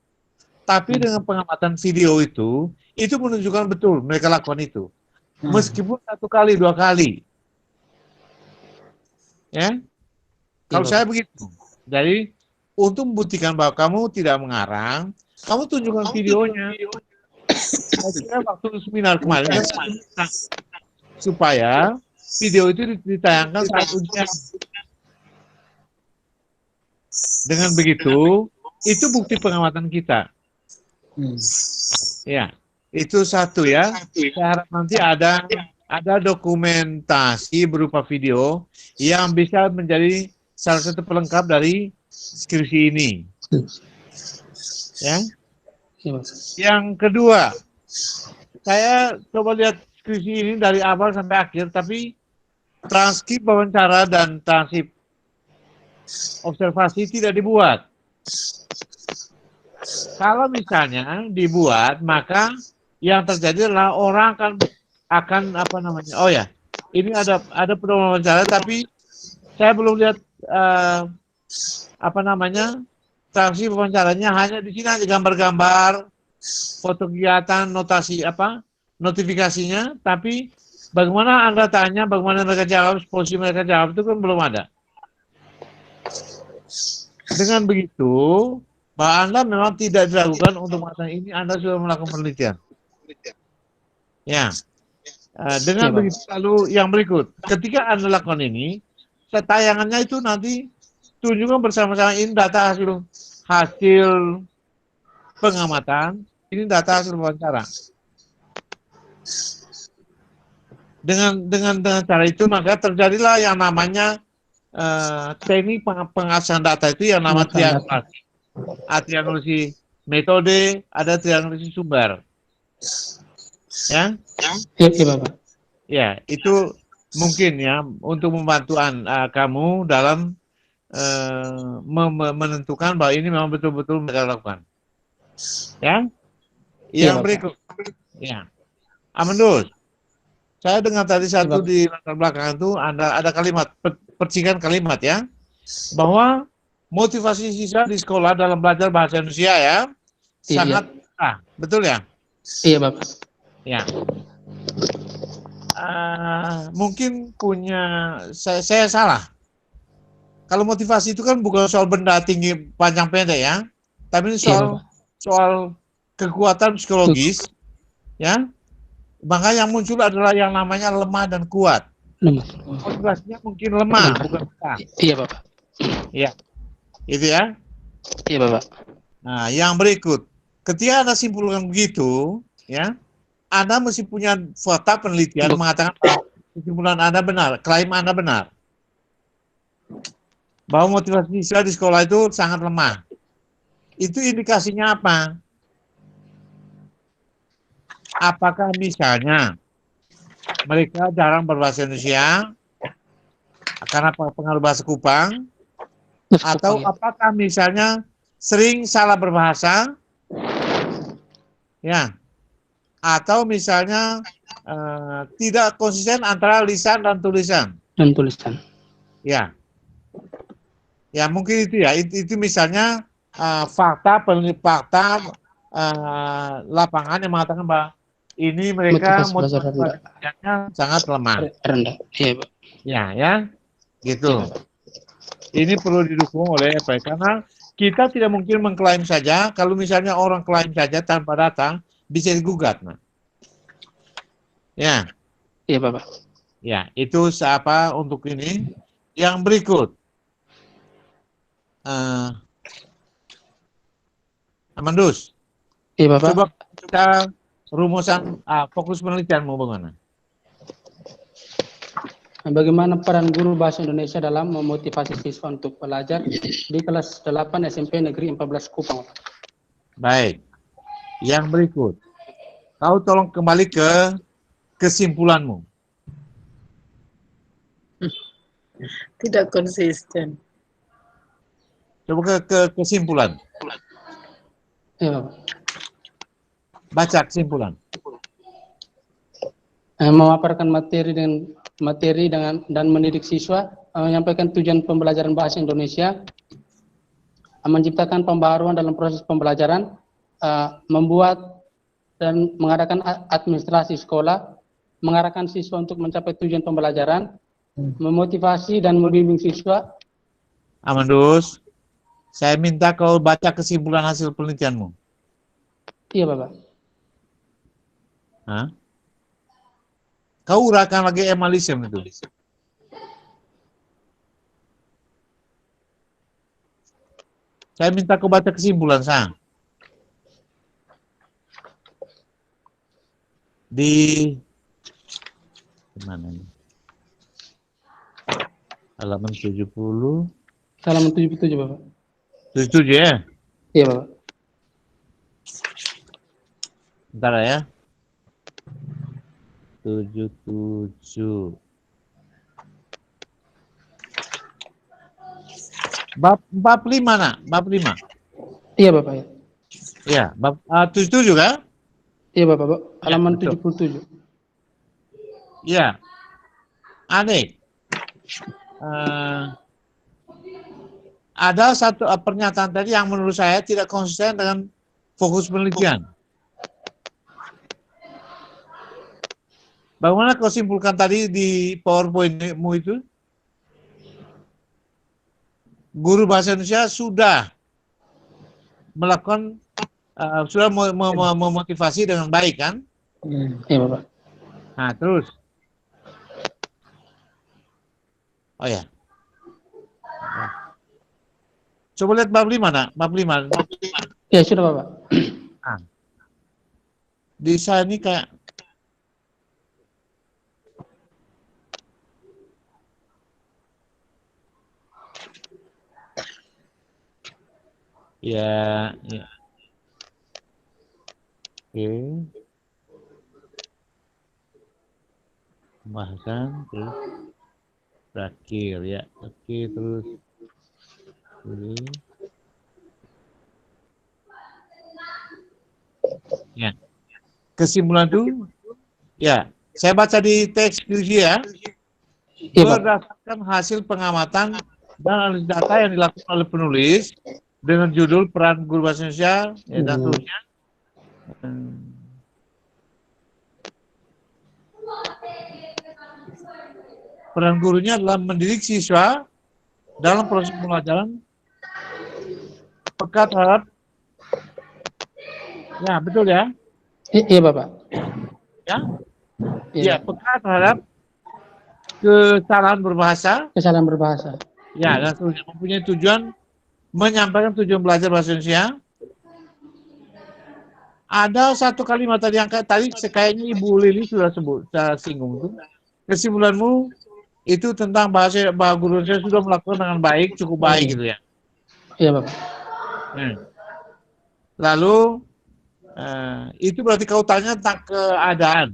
Tapi dengan pengamatan video itu menunjukkan betul mereka lakukan itu. Meskipun 1 kali, 2 kali. Ya. Kalau saya begitu. Jadi, untuk membuktikan bahwa kamu tidak mengarang, kamu tunjukkan videonya. Saya kira waktu seminar kemarin, supaya video itu ditayangkan saat ujian. Dengan begitu, itu bukti pengamatan kita. Ya, itu satu ya. Saya harap nanti ada dokumentasi berupa video yang bisa menjadi salah satu pelengkap dari skripsi ini. Ya. Yang kedua, saya coba lihat skripsi ini dari awal sampai akhir, tapi transkrip wawancara dan transkrip observasi tidak dibuat. Kalau misalnya dibuat, maka yang terjadi adalah orang akan apa namanya? Oh ya, ini ada pedoman wawancara, tapi saya belum lihat apa namanya transaksi wawancaranya. Hanya di sini ada gambar-gambar, foto kegiatan, notasi apa notifikasinya, tapi bagaimana Anda tanya, bagaimana mereka jawab, posisi mereka jawab itu kan belum ada. Dengan begitu, bahwa Anda memang tidak dilakukan untuk mengatakan ini Anda sudah melakukan penelitian. Ya, dengan begitu lalu yang berikut, ketika Anda lakukan ini, tayangannya itu nanti tunjukkan bersama-sama ini data hasil pengamatan, ini data hasil wawancara. Dengan cara itu maka terjadilah yang namanya teknik pengasihan data itu yang nama triangulasi. Triangulasi metode, ada triangulasi sumber. Ya? Iya, Bapak. Ya, itu mungkin ya untuk membantu kamu dalam menentukan bahwa ini memang betul-betul mereka lakukan. Ya? Yang berikut. Ya. Amandus. Saya dengar tadi satu di latar belakang itu ada kalimat, percikan kalimat ya, bahwa motivasi siswa di sekolah dalam belajar bahasa Indonesia ya, sangat betul ya? Iya, Bapak. Ya. Mungkin punya saya salah. Kalau motivasi itu kan bukan soal benda tinggi panjang pendek ya, tapi ini soal kekuatan psikologis ya. Maka yang muncul adalah yang namanya lemah dan kuat. Motivasinya mungkin lemah, bukan kuat. Iya, Bapak. Iya. Itu ya. Iya, Bapak. Nah, yang berikut. Ketika Anda simpulkan begitu, ya, Anda mesti punya fakta penelitian mengatakan bahwa kesimpulan Anda benar, klaim Anda benar. Bahwa motivasi siswa di sekolah itu sangat lemah. Itu indikasinya apa? Apakah misalnya mereka jarang berbahasa Indonesia karena pengaruh bahasa Kupang, atau apakah misalnya sering salah berbahasa, ya, atau misalnya tidak konsisten antara lisan dan tulisan. Ya, ya mungkin itu ya. Itu misalnya fakta lapangan yang mengatakan bahwa ini mereka motivasinya sangat lemah. Rendah. Iya, Pak. Ya, gitu. Ini perlu didukung oleh karena kita tidak mungkin mengklaim saja. Kalau misalnya orang klaim saja tanpa data, bisa digugat. Nah. Ya. Iya, Bapak. Ya, itu apa untuk ini. Yang berikut. Amandus. Iya, Bapak. Coba kita rumusan fokus penelitianmu bagaimana? Bagaimana peran guru bahasa Indonesia dalam memotivasi siswa untuk belajar di kelas 8 SMP Negeri 14 Kupang? Baik. Yang berikut. Kau tolong kembali ke kesimpulanmu. Tidak konsisten. Coba ke kesimpulan. Iya, Bapak. Baca kesimpulan. Memaparkan materi dan mendidik siswa, menyampaikan tujuan pembelajaran bahasa Indonesia, menciptakan pembaharuan dalam proses pembelajaran, membuat dan mengadakan administrasi sekolah, mengarahkan siswa untuk mencapai tujuan pembelajaran, memotivasi dan membimbing siswa. Amandus, saya minta kau baca kesimpulan hasil penelitianmu. Iya, Bapak. Hah? Kau uraikan lagi emalism itu. Saya minta kau baca kesimpulan, Sang. Di mana ini? Halaman 70. Halaman 77, Bapak. 77 ya? Iya, Bapak. Bentar ya. 77. Bab 5 nak, bab 5. Iya, Bapak. Ya, bab 77 kan? Iya Bapak, halaman betul. 77. Ya, aneh. Ada satu pernyataan tadi yang menurut saya tidak konsisten dengan fokus penelitian. Bagaimana kau simpulkan tadi di PowerPoint-mu itu? Guru bahasa Indonesia sudah melakukan, sudah memotivasi dengan baik kan? Iya Bapak. Nah, terus. Oh ya. Coba lihat bab 5, nak. Bab 5. Ya sudah Bapak. Nah, di saya ini kayak ya. Oke. Pembahasan terus terakhir ya. Oke, terus. Oke. Ya. Kesimpulan itu ya, saya baca di teks ya. Iya Bapak. Berdasarkan hasil pengamatan dan analisis data yang dilakukan oleh penulis dengan judul peran guru bahasa Indonesia ya, dan seterusnya. Peran gurunya adalah mendidik siswa dalam proses pembelajaran peka terhadap, ya betul ya, Iya Bapak. ya, Iya. ya peka terhadap kesalahan berbahasa, Kesalahan berbahasa. ya, dan seterusnya, mempunyai tujuan menyampaikan tujuan belajar bahasa Indonesia. Ada satu kalimat tadi yang tadi kayaknya Ibu Lili sudah singgung tuh. Kesimpulanmu itu tentang bahasa guru saya sudah melakukan dengan baik, cukup baik gitu ya. Iya Bapak. Lalu itu berarti kau tanya tentang keadaan.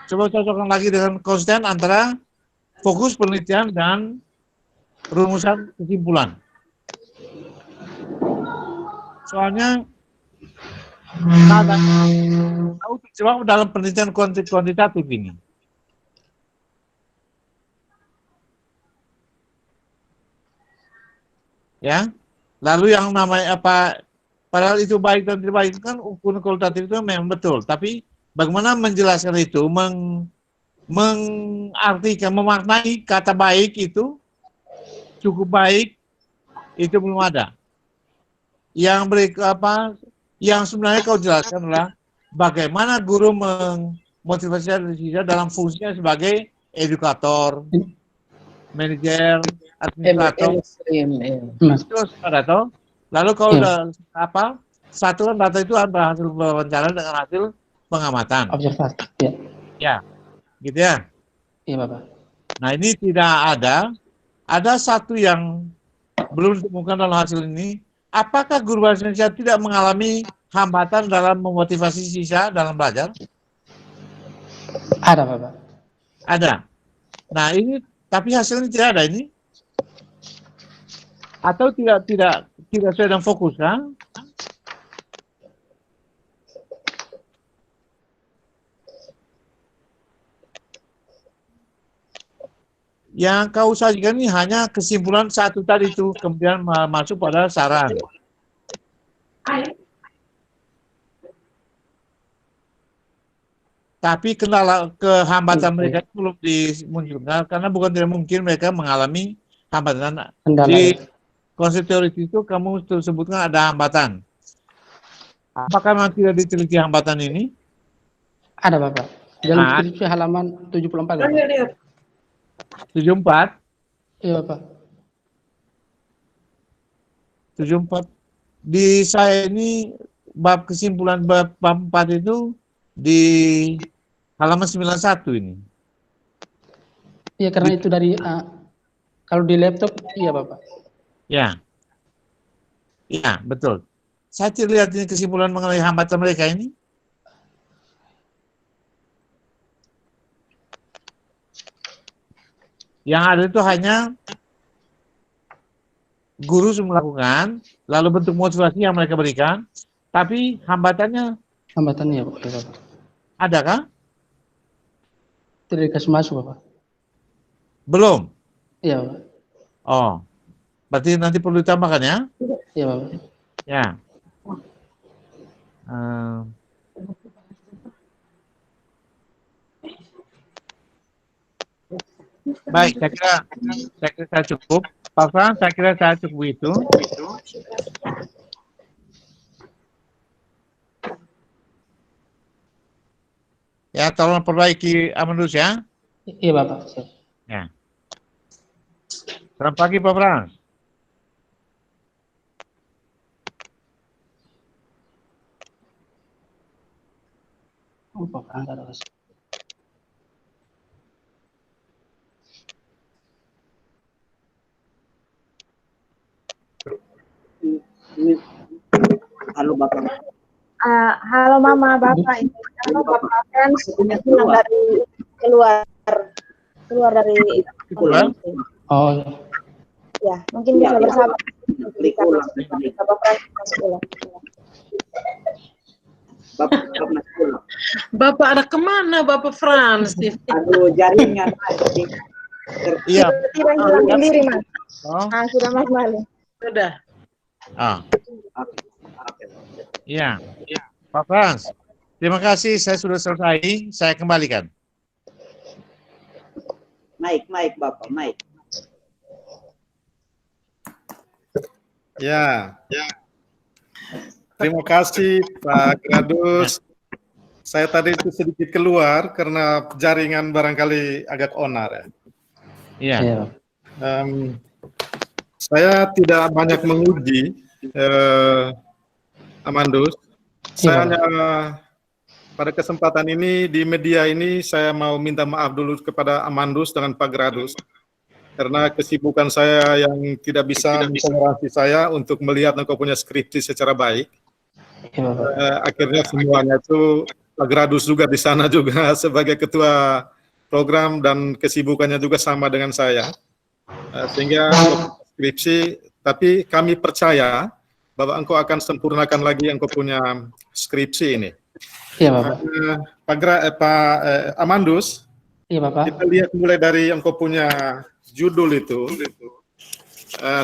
Coba cocokkan lagi dengan konsisten antara fokus penelitian dan rumusan kesimpulan. Soalnya tahu terjebak dalam penelitian kuantitatif ini. Ya, lalu yang namanya apa? Padahal itu baik dan tidak baik kan ukuran kualitatif itu memang betul. Tapi bagaimana menjelaskan itu, mengartikan, memaknai kata baik itu, cukup baik itu belum ada. Yang sebenarnya kau jelaskan adalah bagaimana guru memotivasi siswa dalam fungsinya sebagai edukator, manajer, administrator. Terus ada toh. Lalu kau udah satuan data itu ada hasil wawancara dengan hasil pengamatan. Observasi. Ya. Ya, gitu ya. Iya Bapak. Nah ini tidak ada. Ada satu yang belum ditemukan dalam hasil ini. Apakah guru bahasa Indonesia tidak mengalami hambatan dalam memotivasi siswa dalam belajar? Ada Bapak. Ada. Nah ini, tapi hasilnya tidak ada ini. Atau tidak sedang fokus kan? Yang kau sajikan ini hanya kesimpulan satu tadi itu, kemudian masuk pada saran. Tapi kendala kehambatan mereka belum dimunculkan karena bukan tidak mungkin mereka mengalami hambatan. Di konsep teori itu kamu sebutkan ada hambatan. Apakah memang tidak diteliti hambatan ini? Ada Bapak. Dalam skripsi halaman 74. Bapak. 74? Iya Bapak. 74. Di saya ini bab kesimpulan bab 4 itu di halaman 91 ini. Iya karena itu dari kalau di laptop iya Bapak. Ya. Iya, betul. Saya tidak lihat ini kesimpulan mengenai hambatan mereka ini. Yang ada itu hanya guru melakukan, lalu bentuk motivasi yang mereka berikan, Tapi hambatannya Hambatannya ya, Pak. Ya, Bapak. ada kah? Tidak dikasih masuk, Bapak. Belum. Iya, Bapak. Oh, berarti nanti perlu ditambahkan ya? Iya, Bapak. Ya. Eh, baik, saya kira saya cukup. Pak Frans, saya kira saya cukup itu. Ya, tolong perbaiki Amandus ya. Iya, Bapak. Siap. Ya. Selamat pagi Pak Frans. Oh, Bapak angkat atas. Halo Bapak. Halo Mama, Bapak. Halo Bapak Frans, pulang dari keluar dari Pulang? Oh, iya. ya, mungkin bisa bersama. Bapak Frans masuk pulang. Bapak masih pulang. Bapak ada kemana Bapak Frans? Aduh, jaringan. Iya. Tidak hilang sendiri, Mas. Oh, Sudah Mas balik. Sudah. ah. Iya. Pak Frans, terima kasih. Saya sudah selesai. Saya kembalikan. Naik Bapak, naik. Ya. Terima kasih Pak Gradus. Saya tadi itu sedikit keluar karena jaringan barangkali agak onar ya. Iya. Iya, Bapak. Saya tidak banyak menguji Amandus. Saya hanya pada kesempatan ini di media ini saya mau minta maaf dulu kepada Amandus dengan Pak Gradus karena kesibukan saya yang tidak bisa mentoleransi saya untuk melihat engkau punya skripsi secara baik. Iya, Bapak. Akhirnya semuanya itu Pak Gradus juga di sana juga sebagai ketua program dan kesibukannya juga sama dengan saya. Sehingga skripsi, tapi kami percaya bahwa engkau akan sempurnakan lagi engkau punya skripsi ini. Iya, Bapak. Pak Amandus, Iya, Bapak. kita lihat mulai dari engkau punya judul itu,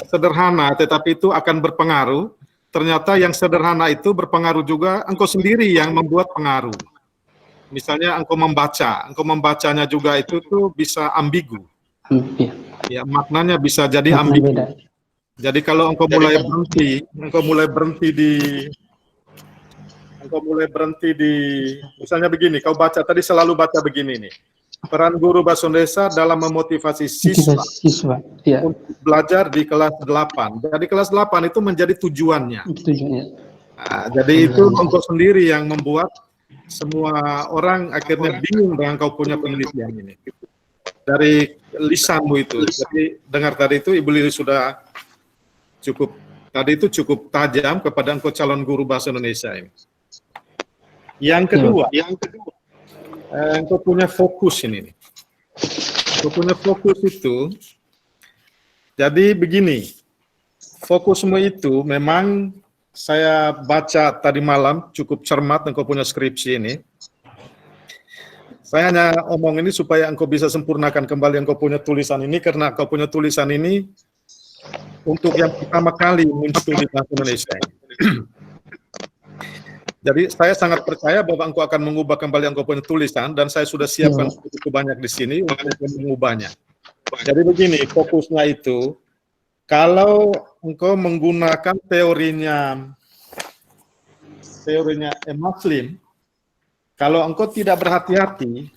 sederhana tetapi itu akan berpengaruh. Ternyata yang sederhana itu berpengaruh juga engkau sendiri yang membuat pengaruh. Misalnya engkau membacanya juga itu tuh bisa ambigu. Iya. Ya, maknanya bisa jadi Makna ambigu. beda. Jadi kalau engkau mulai berhenti di misalnya begini, kau baca tadi selalu baca begini nih. Peran guru bahasa Indonesia dalam memotivasi siswa Iya. untuk belajar di kelas 8. Jadi kelas 8 itu menjadi tujuannya. Tujuannya. Nah, jadi itu engkau sendiri yang membuat semua orang akhirnya bingung dengan kau punya penelitian ini. Dari lisanmu itu. Jadi dengar tadi itu Ibu Lili sudah cukup tajam kepada engkau calon guru bahasa Indonesia ini. Yang kedua, engkau punya fokus ini. Engkau punya fokus itu, jadi begini, fokusmu itu memang saya baca tadi malam cukup cermat engkau punya skripsi ini. Saya hanya omong ini supaya engkau bisa sempurnakan kembali engkau punya tulisan ini, karena engkau punya tulisan ini untuk yang pertama kali muncul di bahasa Indonesia. Jadi saya sangat percaya bahwa engkau akan mengubah kembali engkau punya tulisan, dan saya sudah siapkan cukup banyak di sini untuk mengubahnya. Jadi begini, fokusnya itu, kalau engkau menggunakan teorinya Muslim, kalau engkau tidak berhati-hati,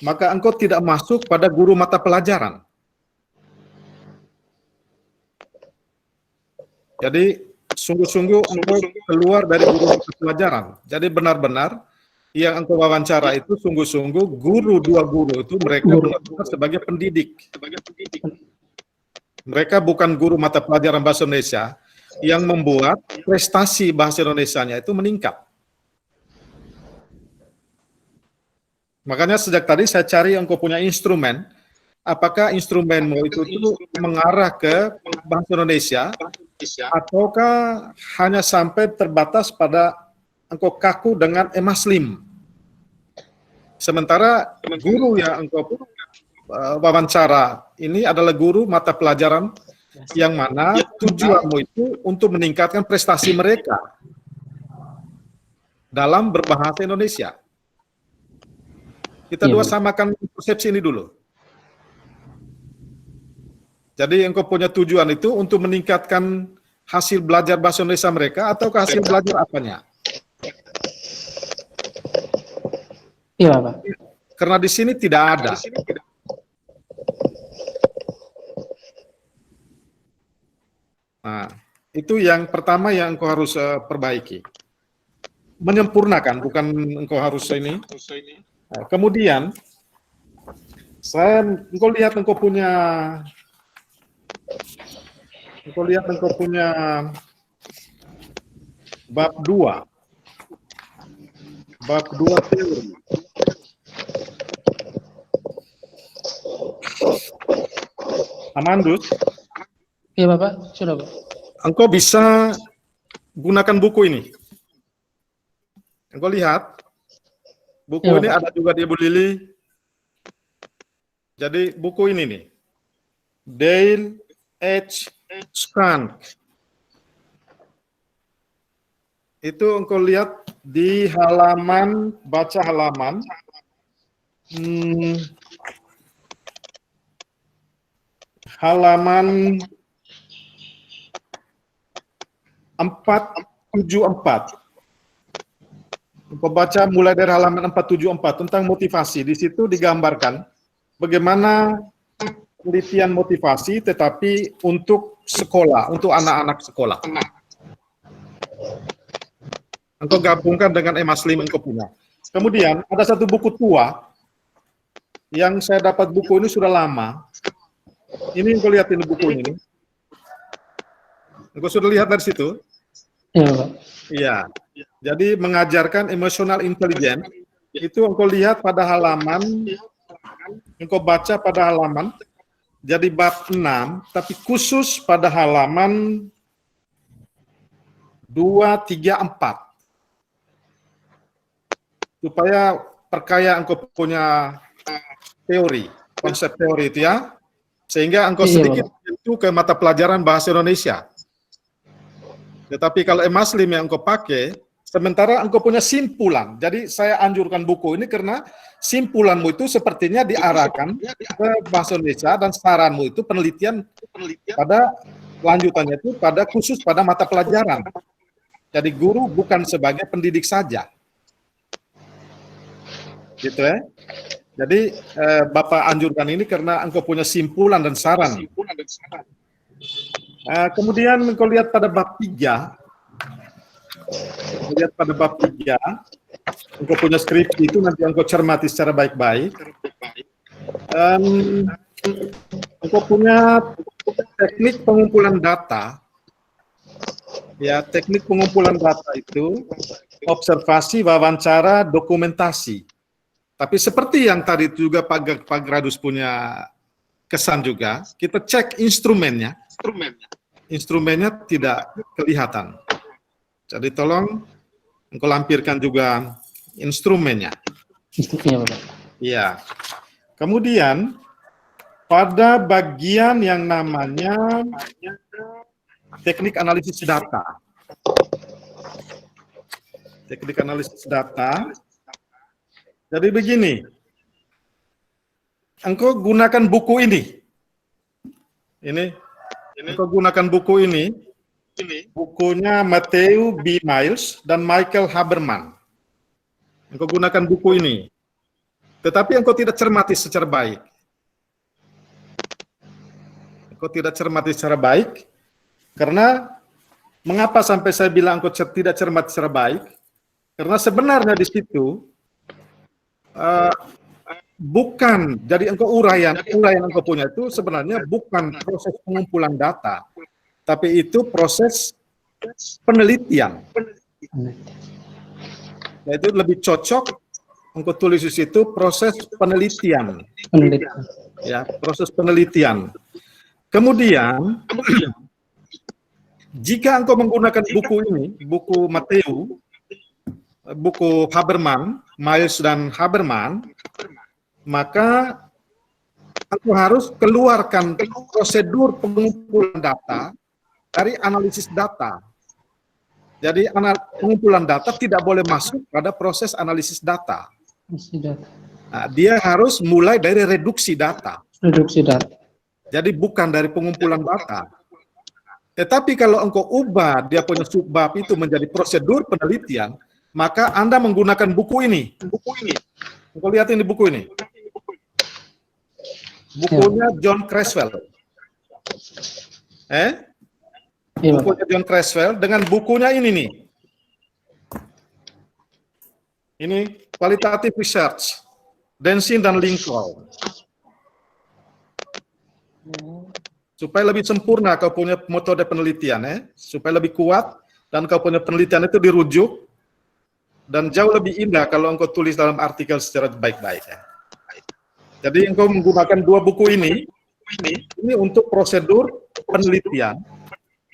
maka engkau tidak masuk pada guru mata pelajaran. Jadi sungguh-sungguh engkau keluar dari guru mata pelajaran. Jadi benar-benar yang engkau wawancara itu sungguh-sungguh dua guru itu mereka benar-benar sebagai pendidik. Mereka bukan guru mata pelajaran bahasa Indonesia yang membuat prestasi bahasa Indonesianya itu meningkat. Makanya sejak tadi saya cari engkau punya instrumen. Apakah instrumenmu itu mengarah ke bahasa Indonesia, ataukah hanya sampai terbatas pada engkau kaku dengan emaslim. Sementara guru yang engkau wawancara ini adalah guru mata pelajaran yang mana tujuanmu itu untuk meningkatkan prestasi mereka dalam berbahasa Indonesia. Kita Iya, dua Pak. samakan persepsi ini dulu. Jadi engkau punya tujuan itu untuk meningkatkan hasil belajar bahasa Indonesia mereka atau hasil belajar apanya? Iya, Pak. Karena di sini tidak ada. Nah, itu yang pertama yang engkau harus perbaiki. Menyempurnakan, bukan engkau harus ini. Nah, kemudian, engkau lihat engkau punya bab 2. Bab 2 teori. Amandus, Iya, Bapak. Sudah, Pak. engkau bisa gunakan buku ini. Engkau lihat, buku Iya, ini Pak. ada juga di Ibu Lili. Jadi buku ini nih, Dale H. Scrank. Itu engkau lihat di halaman, baca halaman. Halaman 474. Engkau baca mulai dari halaman 474 tentang motivasi. Di situ digambarkan bagaimana penelitian motivasi tetapi untuk sekolah, untuk anak-anak sekolah. Engkau gabungkan dengan emaslim engkau punya. Kemudian ada satu buku tua yang saya dapat buku ini sudah lama. Ini engkau lihat ini buku ini. Engkau sudah lihat dari situ? Iya, Pak. Iya. Jadi mengajarkan emotional intelligence itu engkau lihat pada halaman, engkau baca pada halaman, jadi bab 6, tapi khusus pada halaman 2, 3, 4. Supaya perkaya engkau punya teori, konsep teori itu ya, sehingga engkau Iya, sedikit itu ke mata pelajaran bahasa Indonesia. Tetapi kalau emaslim yang engkau pakai, sementara engkau punya simpulan. Jadi saya anjurkan buku ini karena simpulanmu itu sepertinya diarahkan ke bahasa Indonesia dan saranmu itu penelitian pada lanjutannya itu pada khusus pada mata pelajaran. Jadi guru bukan sebagai pendidik saja. Gitu ya. Jadi Bapak anjurkan ini karena engkau punya simpulan dan saran. Kemudian engkau lihat pada bab 3. Lihat pada bab 3. Engkau punya skripsi itu nanti engkau cermati secara baik-baik. Engkau punya teknik pengumpulan data. Ya, teknik pengumpulan data itu observasi, wawancara, dokumentasi. Tapi seperti yang tadi juga Pak Gradus punya kesan juga, kita cek instrumennya. Instrumennya tidak kelihatan. Jadi tolong engkau lampirkan juga instrumennya. Iya, Bapak. Iya. Kemudian pada bagian yang namanya teknik analisis data. Teknik analisis data. Jadi begini. Engkau gunakan buku ini. Engkau gunakan buku ini. Bukunya Matthew B. Miles dan Michael Haberman. Engkau gunakan buku ini. Tetapi engkau tidak cermati secara baik. Engkau tidak cermati secara baik. Karena, mengapa sampai saya bilang engkau tidak cermati secara baik? Karena sebenarnya di situ, bukan, jadi engkau uraian engkau punya itu sebenarnya bukan proses pengumpulan data. Tapi itu proses penelitian. Nah, itu lebih cocok engkau tulis di situ proses penelitian. Ya, proses penelitian. Kemudian, jika engkau menggunakan buku ini, buku Matthew, buku Haberman, Miles dan Haberman, maka aku harus keluarkan prosedur pengumpulan data dari analisis data. Jadi pengumpulan data tidak boleh masuk pada proses analisis data. Nah, dia harus mulai dari reduksi data. Reduksi data. Jadi bukan dari pengumpulan data. Tetapi kalau engkau ubah dia punya subbab itu menjadi prosedur penelitian, maka Anda menggunakan buku ini. Engkau lihat ini buku ini. Bukunya John Creswell. Bukunya John Creswell dengan bukunya ini nih. Ini Qualitative Research, Denzin dan Lincoln. Supaya lebih sempurna kau punya metode penelitian, supaya lebih kuat dan kau punya penelitian itu dirujuk dan jauh lebih indah kalau engkau tulis dalam artikel secara baik-baik. Jadi engkau menggunakan dua buku ini untuk prosedur penelitian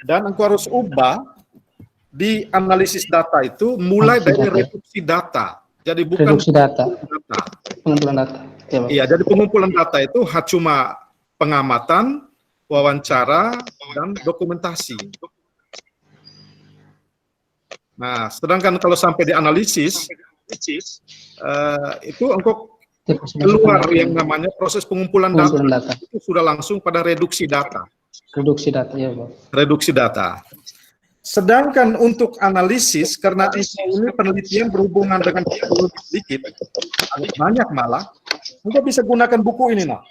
dan engkau harus ubah di analisis data itu mulai dari reduksi data. Jadi bukan reduksi data. Pengumpulan data. Iya, jadi pengumpulan data itu cuma pengamatan, wawancara, dan dokumentasi. Nah, sedangkan kalau sampai di analisis, itu engkau keluar yang namanya proses pengumpulan data. Itu sudah langsung pada reduksi data. Reduksi data, ya Pak. Reduksi data. Sedangkan untuk analisis, karena ini penelitian berhubungan dengan psikologi sedikit, banyak malah, engkau bisa gunakan buku ini, nah.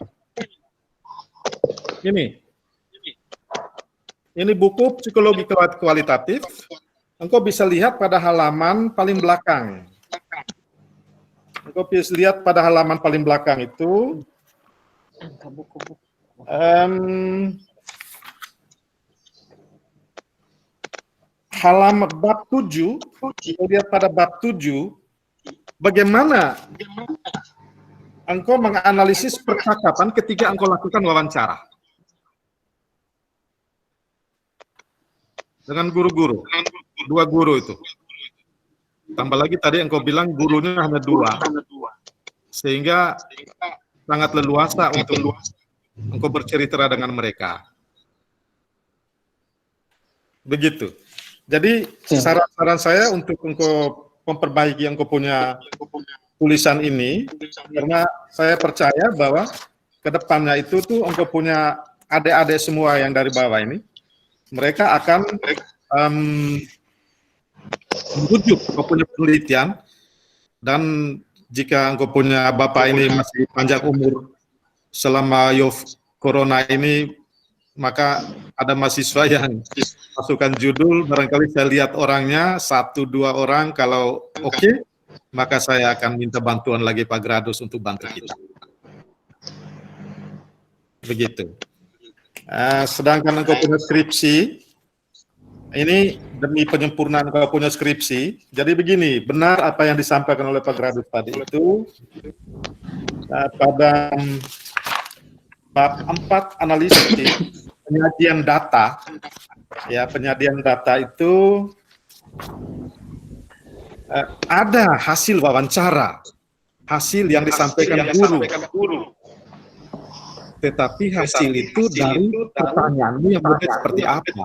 Ini buku psikologi kualitatif. Engkau bisa lihat pada halaman paling belakang. Engkau bisa lihat pada halaman paling belakang itu halaman bab 7. Kita lihat pada bab 7 bagaimana engkau menganalisis percakapan ketika engkau lakukan wawancara dengan guru-guru, dua guru itu. Tambah lagi tadi engkau bilang gurunya hanya dua, sehingga sangat leluasa untuk engkau bercerita dengan mereka. Begitu. Jadi saran saya untuk engkau memperbaiki engkau punya tulisan ini, karena saya percaya bahwa kedepannya itu tuh engkau punya adik-adik semua yang dari bawah ini, mereka akan merujuk engkau punya penelitian, dan jika engkau punya bapak ini masih panjang umur selama corona ini, maka ada mahasiswa yang masukkan judul, barangkali saya lihat orangnya 1-2 orang, kalau oke, maka saya akan minta bantuan lagi Pak Gradus untuk bantu kita. Begitu. Sedangkan engkau punya skripsi, ini demi penyempurnaan engkau punya skripsi, jadi begini, benar apa yang disampaikan oleh Pak Gradus tadi itu, pada bab 4 analisis penyajian data, ya penyajian data itu ada hasil wawancara, hasil yang disampaikan guru. Tetapi hasil itu dari pertanyaanmu yang berbeda seperti apa?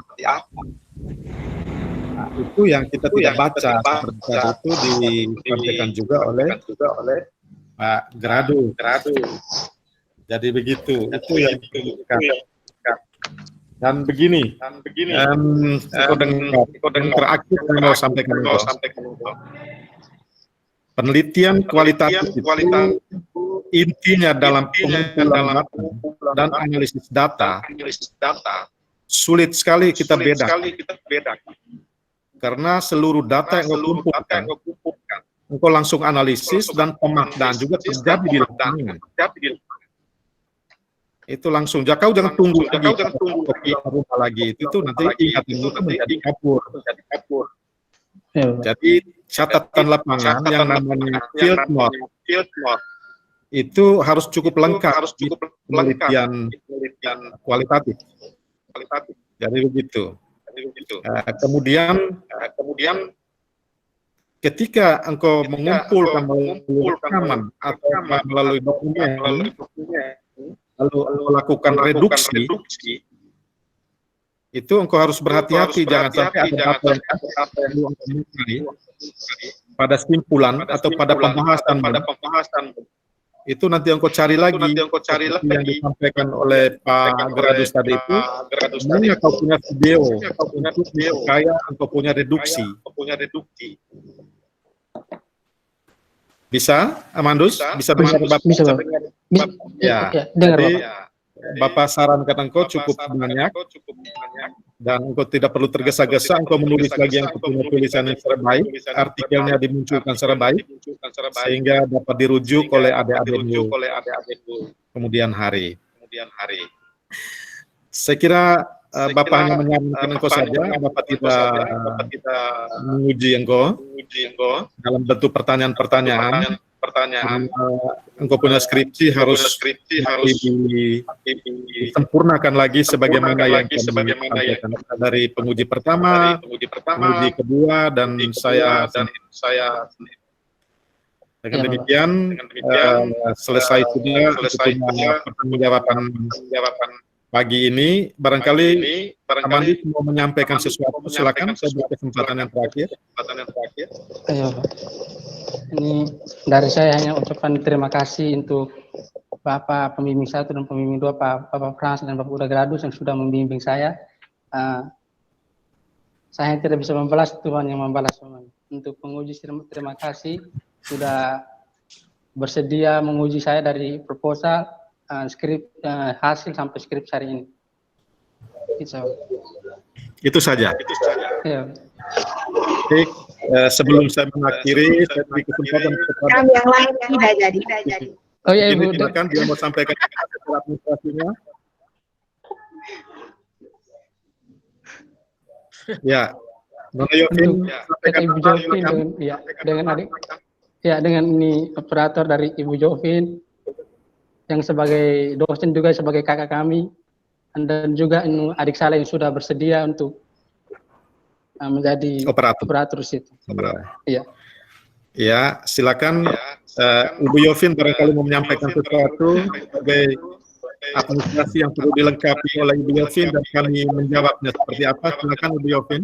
Nah, itu yang kita tidak baca. Itu disampaikan juga oleh Pak Gradus. Jadi begitu. Itu yang kita. Dan begini, terakhir yang mau sampaikan, penelitian kualitatif itu intinya dalam pengumpulan data dan analisis data sulit sekali kita bedakan, karena seluruh data yang engkau kumpulkan, engkau langsung analisis dan pemaknaan juga terjadi di lapangan. Itu langsung, kau jangan tunggu lagi, itu nanti ingatan itu menjadi kabur. Jadi catatan lapangan yang namanya field note itu harus cukup lengkap di penelitian kualitatif. Jadi begitu. Kemudian ketika engkau mengumpulkan melalui rekaman atau melalui dokumen, lalu engkau lakukan reduksi, itu engkau harus berhati-hati, jangan sampai ada data yang perlu engkau mencari pada simpulan atau pada pembahasan. Itu nanti engkau cari lagi, yang disampaikan oleh Pak Gradus tadi itu, sebenarnya kau punya video, kayak engkau punya reduksi. Bisa, Amandus? Bisa dengar Bapak? Bisa, Bapak. Ya, dengar, jadi Bapak. Bapak sarankan engkau cukup banyak, dan engkau tidak perlu tergesa-gesa, engkau menulis lagi yang punya tulisan yang secara baik, artikelnya dimunculkan secara baik, sehingga dapat dirujuk oleh adik-adikmu kemudian hari. Saya kira Bapak hanya menyarankan engkau saja, Bapak tidak menguji engkau dalam bentuk pertanyaan-pertanyaan. Engkau punya skripsi harus disempurnakan lagi sebagaimana yang kami sampaikan dari penguji pertama, penguji kedua, dan saya. Dengan demikian selesai sudah pertanggungjawaban pagi ini. Barangkali Amandus mau menyampaikan sesuatu, silakan. Saya beri kesempatan yang terakhir. Ayo, Pak. Ini dari saya hanya ucapan terima kasih untuk Bapak pembimbing 1 dan pembimbing 2, Bapak Frans dan Bapak Uda Gradus yang sudah membimbing saya. Saya tidak bisa membalas, Tuhan yang membalas semuanya. Untuk penguji, terima kasih sudah bersedia menguji saya dari proposal, hasil sampai skrip hari ini. Itu saja. Ya. Baik, sebelum saya mengakhiri, saya beri kesempatan kepada Kami yang lain tidak jadi. Oh iya, Ibu. ini, silakan dia mau sampaikan secara administrasinya. Ya, Nona Yovin, sampaikan Ibu Jovin dengan adik, dengan ini operator dari Ibu Jovin yang sebagai dosen juga sebagai kakak kami, dan juga adik saya yang sudah bersedia untuk menjadi operator situ. Iya. Ya, silakan Ibu Yovin barangkali mau menyampaikan sesuatu sebagai administrasi yang perlu dilengkapi oleh Ibu Yovin dan kami menjawabnya seperti apa. Silakan Ibu Yovin.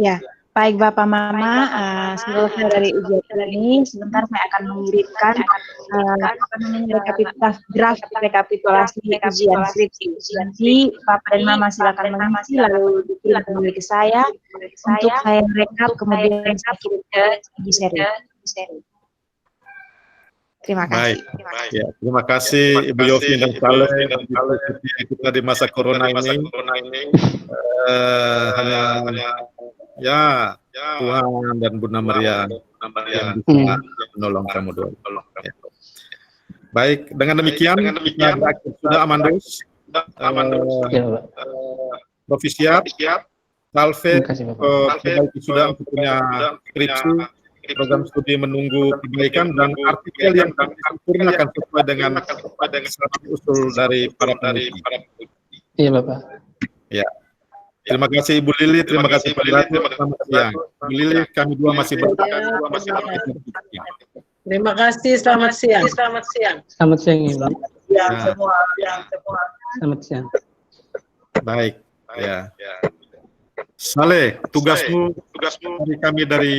Ya, baik Bapak Mama, selesai dari ujian ini, sebentar saya akan mengirimkan draft rekapitulasi ujian skripsi. Nanti Bapak dan Mama silakan mengisi lalu dikirim kembali ke saya untuk saya rekap kemudian saya kirim ke Ibu Seri. Terima kasih. Baik. Ya, terima kasih Ibu Yovin dan Saleh kita di masa corona ini. Hanya Tuhan dan Bunda Maria yang bisa menolong kamu dua. Ya. Baik, dengan demikian kita berakhir sudah Amandus. Profi siap, Salve perbaiki sudah untuk punya skripsi, program studi menunggu kebaikan dan artikel yang disempurnakan sesuai dengan usul dari para peneliti. Iya Bapak. Ya. Terima kasih Ibu Lili, terima kasih Pak Ratu, selamat siang. Ibu Lili, kami dua masih Terima kasih, selamat siang. Selamat siang Ibu. Selamat siang. Baik, ya. Saleh, tugasmu dari kami dari